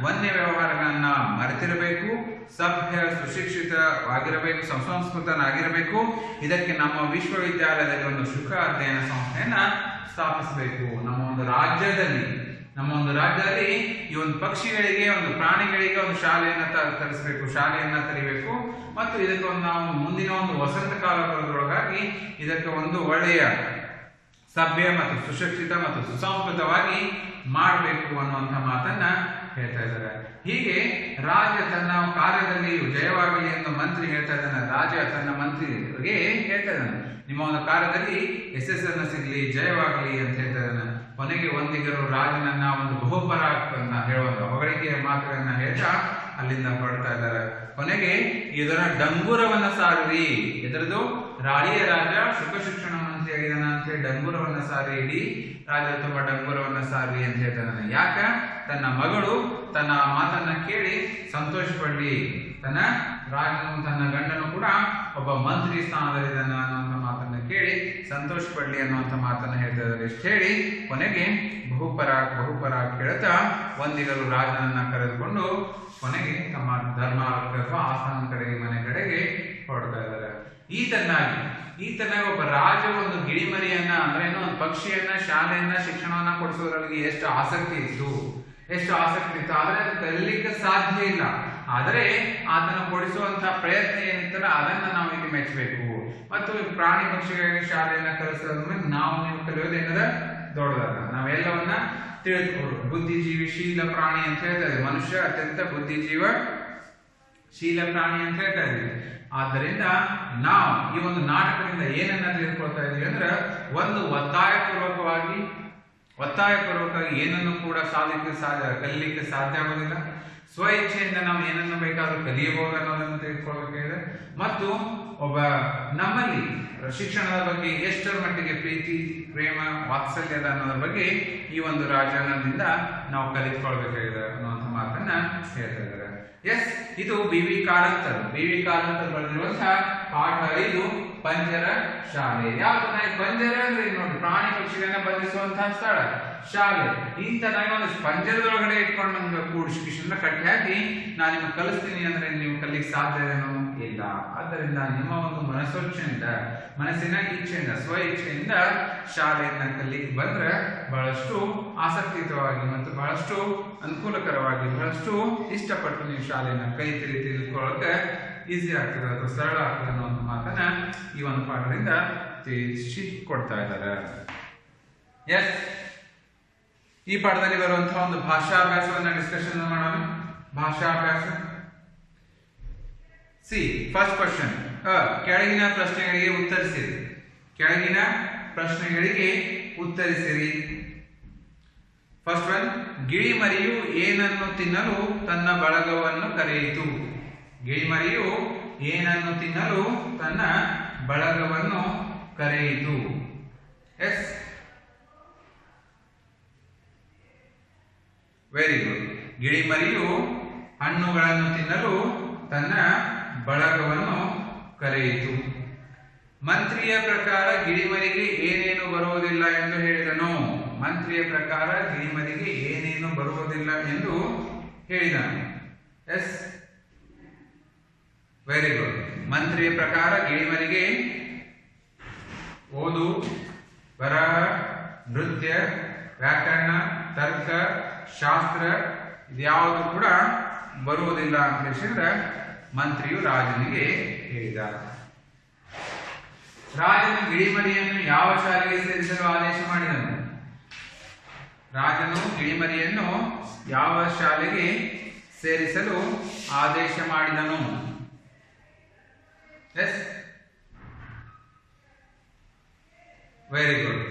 ವನ್ಯ ವ್ಯವಹಾರಗಳನ್ನ ಮರೆತಿರಬೇಕು, ಸಭ್ಯ ಸುಶಿಕ್ಷಿತವಾಗಿರಬೇಕು, ಸಂಸ್ಕೃತನಾಗಿರಬೇಕು. ಇದಕ್ಕೆ ನಮ್ಮ ವಿಶ್ವವಿದ್ಯಾಲಯದಲ್ಲಿ ಒಂದು ಶುಕ ಅಧ್ಯಯನ ಸಂಸ್ಥೆಯನ್ನ ಸ್ಥಾಪಿಸಬೇಕು. ನಮ್ಮ ಒಂದು ರಾಜ್ಯದಲ್ಲಿ ಈ ಒಂದು ಪಕ್ಷಿಗಳಿಗೆ, ಒಂದು ಪ್ರಾಣಿಗಳಿಗೆ ಒಂದು ಶಾಲೆಯನ್ನ ತೆರಿಬೇಕು. ಮತ್ತು ಇದಕ್ಕೆ ಒಂದು ನಾವು ಮುಂದಿನ ಒಂದು ವಸಂತ ಕಾಲ ಬರೋದ್ರೊಳಗಾಗಿ ಇದಕ್ಕೆ ಒಂದು ಒಳ್ಳೆಯ ಸಭ್ಯ ಮತ್ತು ಸುಶಿಕ್ಷಿತ ಮತ್ತು ಸುಸಂಸ್ಕೃತವಾಗಿ ಮಾಡಬೇಕು ಅನ್ನುವಂಥ ಮಾತನ್ನ ಹೇಳ್ತಾ ಇದ್ದಾರೆ. ಹೀಗೆ ರಾಜ ತನ್ನ ಕಾರ್ಯದಲ್ಲಿ ಜಯವಾಗಲಿ ಎಂದು ಮಂತ್ರಿ ಹೇಳ್ತಾ ಇದ್ದಾನೆ. ರಾಜ ತನ್ನ ಮಂತ್ರಿಗೆ ಹೇಳ್ತಾ ಇದ್ದಾನೆ, ನಿಮ್ಮ ಒಂದು ಕಾರ್ಯದಲ್ಲಿ ಯಶಸ್ಸನ್ನು ಸಿಗಲಿ, ಜಯವಾಗಲಿ ಅಂತ ಹೇಳ್ತಾ ಇದ್ದಾನೆ. ಕೊನೆಗೆ ಒಂದಿಗರು ರಾಜನನ್ನ ಒಂದು ಬಹುಪರಾಕ್ತನ್ನ ಹೇಳುವಂತ ಹೊಗಳಿಕೆಯ ಮಾತುಗಳನ್ನ ಹೇಳ್ತಾ ಅಲ್ಲಿಂದ ಹೊರಡ್ತಾ ಇದ್ದಾರೆ. ಕೊನೆಗೆ ಇದರ ಡಂಗುರವನ್ನ ಸಾರಿ, ಎದರದು ರಾಳಿಯ ರಾಜ ಶುಕ ಶಿಕ್ಷಣ ಮಂತ್ರಿ ಆಗಿದ್ದಾನ ಅಂತ ಹೇಳಿ ಡಂಗುರವನ್ನ ಸಾರಿ, ಇಡೀ ರಾಜ ತುಂಬಾ ಡಂಗುರವನ್ನ ಸಾರಿ ಅಂತ ಹೇಳ್ತಾನೆ. ಯಾಕ? ತನ್ನ ಮಗಳು ತನ್ನ ಮಾತನ್ನ ಕೇಳಿ ಸಂತೋಷ ಪಡ್ಲಿ, ತನ್ನ ಗಂಡನು ಕೂಡ ಒಬ್ಬ ಮಂತ್ರಿ ಸ್ಥಾನದಲ್ಲಿದ್ದಾನ ಅನ್ನುವಂಥ ಮಾತನ್ನ ಕೇಳಿ ಸಂತೋಷ ಪಡ್ಲಿ ಅನ್ನುವಂಥ ಮಾತನ್ನ ಹೇಳ್ತಾ ಇದ್ದಾರೆ. ಇಷ್ಟು ಹೇಳಿ ಕೊನೆಗೆ ಬಹುಪರಾಕ್ ಹೇಳ್ತಾ ಒಂದಿಗರು ರಾಜನನ್ನ ಕರೆದುಕೊಂಡು ಕೊನೆಗೆ ತಮ್ಮ ಧರ್ಮ ಅಥವಾ ಆಸ್ಥಾನ ಕಡೆಗೆ, ಮನೆ ಕಡೆಗೆ ಹೊರಡ್ತಾ ಇದ್ದಾರೆ. ಈತನಾಗಿ ಒಬ್ಬ ರಾಜ ಒಂದು ಗಿಳಿಮರಿಯನ್ನ ಅಂದ್ರೆ ಒಂದು ಪಕ್ಷಿಯನ್ನ, ಶಾಲೆಯನ್ನ, ಶಿಕ್ಷಣವನ್ನ ಕೊಡಿಸೋದ್ರಲ್ಲಿ ಎಷ್ಟು ಆಸಕ್ತಿ ಇತ್ತು. ಆದ್ರೆ ಅದು ಕಲಿಲಿಕ್ಕೆ ಸಾಧ್ಯ ಇಲ್ಲ. ಆದರೆ ಅದನ್ನ ಕೊಡಿಸುವಂತಹ ಪ್ರಯತ್ನ ಏನಿತ್ತಲ್ಲ ಅದನ್ನ ನಾವು ಇಲ್ಲಿ ಮೆಚ್ಚಬೇಕು. ಮತ್ತು ಪ್ರಾಣಿ ಪಕ್ಷಿಗಳಿಗೆ ಶಾಲೆಯನ್ನ ಕಲಿಸೋದ್ರ ನಾವು ನೀವು ಕಲಿಯೋದೇನದ ದೊಡ್ಡದಲ್ಲ. ನಾವೆಲ್ಲವನ್ನ ತಿಳಿದುಕೊಳ್ಳು. ಬುದ್ಧಿಜೀವಿ ಶೀಲ ಪ್ರಾಣಿ ಅಂತ ಹೇಳ್ತಾ ಇದ್ದೀವಿ. ಮನುಷ್ಯ ಅತ್ಯಂತ ಬುದ್ಧಿಜೀವ ಶೀಲ ಪ್ರಾಣಿ ಅಂತ ಹೇಳ್ತಾ ಇದ್ದೀವಿ. ಆದ್ದರಿಂದ ನಾವು ಈ ಒಂದು ನಾಟಕದಿಂದ ಏನನ್ನ ತಿಳ್ಕೊಳ್ತಾ ಇದೀವಿ ಅಂದ್ರೆ, ಒಂದು ಒತ್ತಾಯಪೂರ್ವಕವಾಗಿ ಏನನ್ನು ಕೂಡ ಕಲಿಲಿಕ್ಕೆ ಸಾಧ್ಯ ಆಗೋದಿಲ್ಲ. ಸ್ವ ಇಚ್ಛೆಯಿಂದ ನಾವು ಏನನ್ನು ಬೇಕಾದ್ರೂ ಕಲಿಯಬಹುದು ಅನ್ನೋದನ್ನು ತಿಳ್ಕೊಳ್ಬೇಕಾಗಿದೆ. ಮತ್ತು ಒಬ್ಬ ನಮ್ಮಲ್ಲಿ ಶಿಕ್ಷಣದ ಬಗ್ಗೆ ಎಷ್ಟರ ಮಟ್ಟಿಗೆ ಪ್ರೀತಿ, ಪ್ರೇಮ, ವಾತ್ಸಲ್ಯದ ಅನ್ನೋದ್ರ ಬಗ್ಗೆ ಈ ಒಂದು ರಾಜನದಿಂದ ನಾವು ಕಲಿತ್ಕೊಳ್ಬೇಕಾಗಿದೆ ಅನ್ನುವಂಥ ಮಾತನ್ನ ಹೇಳ್ತಾ ಇದ್ದಾರೆ. ಇದು ಬಿ.ವಿ. ಕಾರಂತರು ಬರೆದಿರುವಂತಹ ಪಾಠ 5 ಪಂಜರ ಶಾಲೆ. ಯಾವ್ದನ್ನ ಪಂಜರ ಅಂದ್ರೆ ನೋಡಿ, ಪ್ರಾಣಿ ಪಕ್ಷಿಗಳನ್ನ ಬಂಧಿಸುವಂತಹ ಸ್ಥಳ, ಶಾಲೆ. ಇಂಥನಾಗಿ ಒಂದು ಪಂಜರದೊಳಗಡೆ ಇಟ್ಕೊಂಡು ನಮ್ಗೆ ಕೂಡಿಸಿನ ಕಟ್ಟಿ ಹಾಕಿ ನಾನು ನಿಮ್ಗೆ ಕಲಿಸ್ತೀನಿ ಅಂದ್ರೆ ನೀವು ಕಲಿಕ್ಕೆ ಸಾಧ್ಯವೇನೋ ಇಲ್ಲ. ಆದ್ದರಿಂದ ನಿಮ್ಮ ಒಂದು ಮನಸ್ಸಿನ ಇಚ್ಛೆಯಿಂದ, ಸ್ವ ಇಚ್ಛೆಯಿಂದ ಶಾಲೆಯನ್ನ ಕಲಿಕ್ಕೆ ಬಂದ್ರೆ ಬಹಳಷ್ಟು ಆಸಕ್ತಿಯುತವಾಗಿ ಮತ್ತು ಬಹಳಷ್ಟು ಅನುಕೂಲಕರವಾಗಿ, ಬಹಳಷ್ಟು ಇಷ್ಟಪಟ್ಟು ನೀವು ಶಾಲೆಯನ್ನ ಕಲಿತೀರಿ, ತಿಳ್ಕೊಳ್ಳೋಕೆ ಈಸಿ ಆಗ್ತದೆ ಅಥವಾ ಸರಳ ಆಗ್ತದೆ ಅನ್ನೋ ಒಂದು ಮಾತನ್ನ ಈ ಒಂದು ಪಾಠದಿಂದ ತಿಳಿಸಿ ಕೊಡ್ತಾ ಇದ್ದಾರೆ. ಈ ಪಾಠದಲ್ಲಿ ಬರುವಂತಹ ಒಂದು ಭಾಷಾಭ್ಯಾಸವನ್ನ ಡಿಸ್ಕಷನ್ ಮಾಡೋಣ. ಭಾಷಾಭ್ಯಾಸ. ಫಸ್ಟ್ ಕ್ವಶನ್, ಕೆಳಗಿನ ಪ್ರಶ್ನೆಗಳಿಗೆ ಉತ್ತರಿಸಿರಿ. ಫಸ್ಟ್ ಒನ್, ಗಿಳಿಮರಿಯು ಏನನ್ನು ತಿನ್ನಲು ತನ್ನ ಬಳಗವನ್ನು ಕರೆಯಿತು? ಗಿಳಿಮರಿಯು ಏನನ್ನು ತಿನ್ನಲು ತನ್ನ ಬಳಗವನ್ನು ಕರೆಯಿತು? Very good. ಗಿಳಿಮರಿಯು ಹಣ್ಣುಗಳನ್ನು ತಿನ್ನಲು ತನ್ನ ಬಳಗವನ್ನು ಕರೆಯಿತು. ಮಂತ್ರಿಯ ಪ್ರಕಾರ ಗಿಳಿಮರಿಗೆ ಏನೇನು ಬರುವುದಿಲ್ಲ ಎಂದು ಹೇಳಿದನು? ಮಂತ್ರಿಯ ಪ್ರಕಾರ ಗಿಳಿಮರಿಗೆ ಏನೇನು ಬರುವುದಿಲ್ಲ ಎಂದು ಹೇಳಿದನು? Very good. ಮಂತ್ರಿಯ ಪ್ರಕಾರ ಗಿಳಿಮರಿಗೆ ಓದು, ಬರಹ, ನೃತ್ಯ, ವ್ಯಾಕರಣ, ತರ್ಕ, ಶಾಸ್ತ್ರ ಇದ್ಯಾವುದು ಕೂಡ ಬರುವುದಿಲ್ಲ ಅಂತ ಹೇಳಿದ್ರೆ ಮಂತ್ರಿಯು ರಾಜನಿಗೆ ಹೇಳಿದ. ರಾಜನು ಗಿಳಿಮರಿಯನ್ನು ಯಾವ ಶಾಲೆಗೆ ಸೇರಿಸಲು ಆದೇಶ ಮಾಡಿದನು? ರಾಜನು ಗಿಳಿಮರಿಯನ್ನು ಯಾವ ಶಾಲೆಗೆ ಸೇರಿಸಲು ಆದೇಶ ಮಾಡಿದನು? Yes, very good.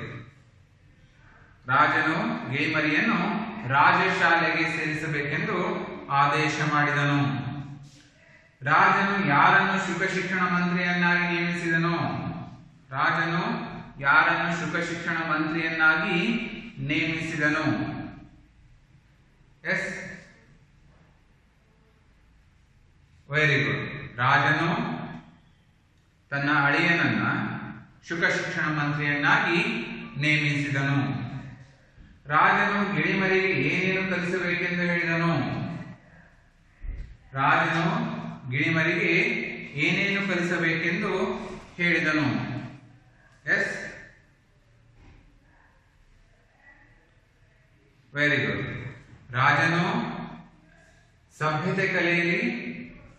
ರಾಜನು ಗಿಳಿಮರಿಯನ್ನು ರಾಜಶಾಲೆಗೆ ಸೇರಿಸಬೇಕೆಂದು ಆದೇಶ ಮಾಡಿದನು. ರಾಜನು ಯಾರನ್ನು ಶುಕ ಶಿಕ್ಷಣ ಮಂತ್ರಿಯನ್ನಾಗಿ ನೇಮಿಸಿದನು? ರಾಜನು ಯಾರನ್ನು ಶುಕ ಶಿಕ್ಷಣ ಮಂತ್ರಿಯನ್ನಾಗಿ ನೇಮಿಸಿದನು? Yes, very good. ರಾಜನು ತನ್ನ ಅಳಿಯನನ್ನ ಶುಕ ಶಿಕ್ಷಣ ಮಂತ್ರಿಯನ್ನಾಗಿ ನೇಮಿಸಿದನು. ರಾಜನು ಗಿಳಿಮರಿಗೆ ಏನೇನು ಕಲಿಸಬೇಕೆಂದು ಹೇಳಿದನು? ರಾಜನು ಗಿಳಿಮರಿಗೆ ಏನೇನು ಕಲಿಸಬೇಕೆಂದು ಹೇಳಿದನು? Yes, very good. ರಾಜನು ಸಭ್ಯತೆ ಕಲೆಯಲಿ,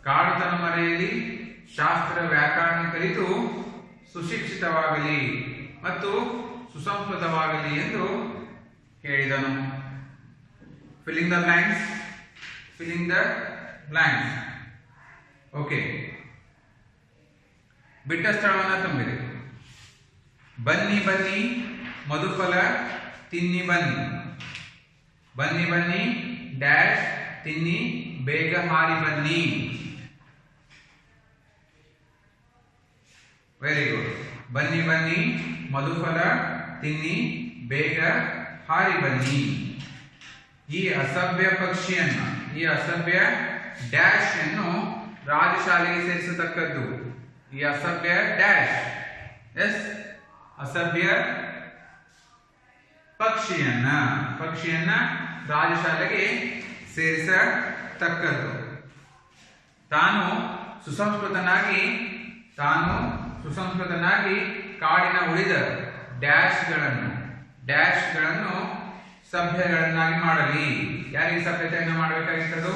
ಕಾಡುತನ ಮರೆಯಲಿ, ಶಾಸ್ತ್ರ ವ್ಯಾಕರಣ ಕಲಿತು ಸುಶಿಕ್ಷಿತವಾಗಲಿ ಮತ್ತು ಸುಸಂಸ್ಕೃತವಾಗಲಿ ಎಂದು ಹೇಳಿದನು. Filling the blanks, filling the blanks. Okay, ಬಿಟ್ಟ ಸ್ಥಳವನ್ನು ತುಂಬಿರಿ. ಬನ್ನಿ ಬನ್ನಿ ಮಧುಫಲ ತಿನ್ನಿ ಬನ್ನಿ. ಬನ್ನಿ ಬನ್ನಿ ಡ್ಯಾಶ್ ತಿನ್ನಿ ಬೇಗ ಹಾರಿ ಬನ್ನಿ. Very good. ಬನ್ನಿ ಬನ್ನಿ ಮಧುಫಲ ತಿನ್ನಿ ಬೇಗ ಹಾರಿ ಬನ್ನಿ. ಈ ಅಸಭ್ಯ ಪಕ್ಷಿಯನ್ನ, ಈ ಅಸಭ್ಯ ಡ್ಯಾಶ್ ಅನ್ನು ರಾಜಶಾಲೆಗೆ ಸೇರಿಸತಕ್ಕದ್ದು. ಈ ಅಸಭ್ಯ ಡ್ಯಾಶ್, ಎಸ್, ಅಸಭ್ಯ ಪಕ್ಷಿಯನ್ನ ರಾಜಶಾಲೆಗೆ ಸೇರಿಸತಕ್ಕದ್ದು. ತಾನು ಸುಸಂಸ್ಕೃತನಾಗಿ ಕಾಡಿನ ಉಳಿದ ಡ್ಯಾಶ್ಗಳನ್ನು ಸಭ್ಯಗಳನ್ನಾಗಿ ಮಾಡಲಿ. ಯಾರಿಗೆ ಸಭ್ಯತೆಯನ್ನು ಮಾಡಬೇಕಾಗಿತ್ತದು?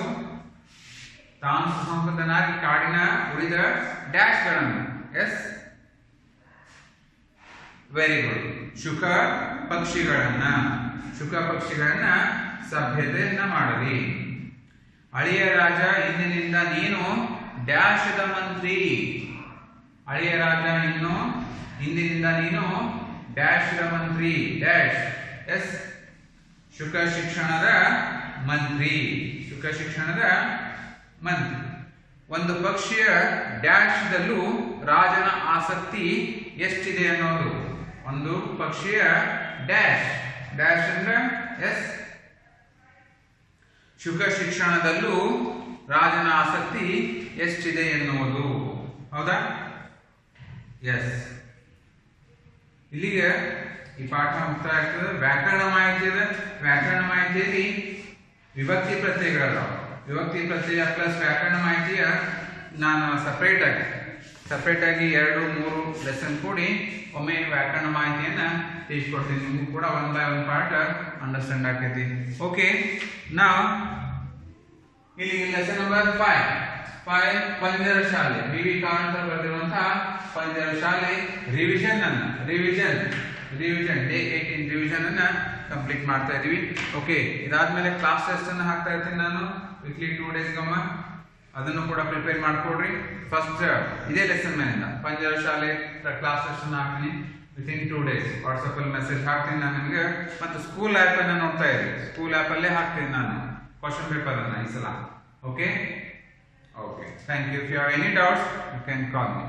ತಾನು ಸುಸಂಸ್ಕೃತನಾಗಿ ಕಾಡಿನ ಉಳಿದ ಡ್ಯಾಶ್ಗಳನ್ನು. Yes, very good. ಶುಕ ಪಕ್ಷಿಗಳನ್ನ ಸಭ್ಯತೆಯನ್ನ ಮಾಡಲಿ. ಅಳಿಯ ರಾಜ ಇಂದಿನಿಂದ ನೀನು ಡ್ಯಾಶದ ಮಂತ್ರಿ. ಅಳಿಯ ರಾಜ ಇಂದಿನಿಂದ ನೀನು ಡ್ಯಾಶದ ಮಂತ್ರಿ. ಡ್ಯಾಶ್, ಎಸ್, ಶುಕ ಶಿಕ್ಷಣದ ಮಂತ್ರಿ. ಒಂದು ಪಕ್ಷಿಯ ಡ್ಯಾಶ್ದಲ್ಲೂ ರಾಜನ ಆಸಕ್ತಿ ಎಷ್ಟಿದೆ ಅನ್ನೋದು. ಒಂದು ಪಕ್ಷಿಯ ಡ್ಯಾಶ್ ಅಂದ್ರೆ ಎಸ್, ಶುಕ ಶಿಕ್ಷಣದಲ್ಲೂ ರಾಜನ ಆಸಕ್ತಿ ಎಷ್ಟಿದೆ ಎನ್ನುವುದು. ಹೌದಾ? ಎಸ್. ಇಲ್ಲಿಗೆ ಈ ಪಾಠ ಮುಕ್ತಾಯ ಆಗ್ತದೆ. ವ್ಯಾಕರಣ ಮಾಹಿತಿಯಲ್ಲಿ ವಿಭಕ್ತಿ ಪ್ರತ್ಯಯಗಳಲ್ಲ. ವಿಭಕ್ತಿ ಪ್ರತ್ಯಯ ಪ್ಲಸ್ ವ್ಯಾಕರಣ ಮಾಹಿತಿಯ ನಾನು ಸಪರೇಟ್ ಆಗಿ 2-3 ಲೆಸನ್ ಕೂಡಿ ಒಮ್ಮೆ ವ್ಯಾಕರಣ ಮಾಹಿತಿಯನ್ನ ತಿಳಿಸ್ಕೊಡ್ತೀನಿ. ನಿಮಗೂ ಕೂಡ 1 by 1 ಪಾರ್ಟ್ ಅಂಡರ್ಸ್ಟ್ಯಾಂಡ್ ಆಗ್ತೈತಿ. ಓಕೆ, ನಾವು ಇಲ್ಲಿ ಲೆಸನ್ ನಂಬರ್ 5 ಪಂಜರ ಶಾಲೆ, ವಿ ಕಾರಂತರ ಬರೆದಿರುವಂತಹ ಪಂಜರ ಶಾಲೆ ರಿವಿಷನ್ ಡೇ 18 ರಿವಿಷನ್ ಅನ್ನ ಕಂಪ್ಲೀಟ್ ಮಾಡ್ತಾ ಇದೀವಿ. ಓಕೆ, ಇದಾದ್ಮೇಲೆ ಕ್ಲಾಸ್ ಟೆಸ್ಟ್ ಅನ್ನು ಹಾಕ್ತಾ ಇರ್ತೀನಿ ನಾನು ವೀಕ್ಲಿ 2 days ಗಮ್ಮ. ಅದನ್ನು ಕೂಡ ಪ್ರಿಪೇರ್ ಮಾಡ್ಕೊಡ್ರಿ. ಫಸ್ಟ್ ಇದೇ ಲೆಸನ್ ಮೇಲಿಂದ ಪಂಜರ ಶಾಲೆ ಕ್ಲಾಸ್ ಟೆಸ್ಟ್ ಅನ್ನು ಹಾಕ್ತೀನಿ ವಿತಿನ್ 2 days. ವಾಟ್ಸಪ್ ಅಲ್ಲಿ ಮೆಸೇಜ್ ಹಾಕ್ತೀನಿ ನಾನು ನಿಮಗೆ. ಮತ್ತು ಸ್ಕೂಲ್ ಆ್ಯಪ್ ಅನ್ನ ನೋಡ್ತಾ ಇರಿ. ಸ್ಕೂಲ್ ಆ್ಯಪ್ ಅಲ್ಲೇ ಹಾಕ್ತೀನಿ ನಾನು ಕ್ವಶನ್ ಪೇಪರ್ ಅನ್ನ ಈ ಸಲ. Okay, thank you. If you have any doubts you can call me.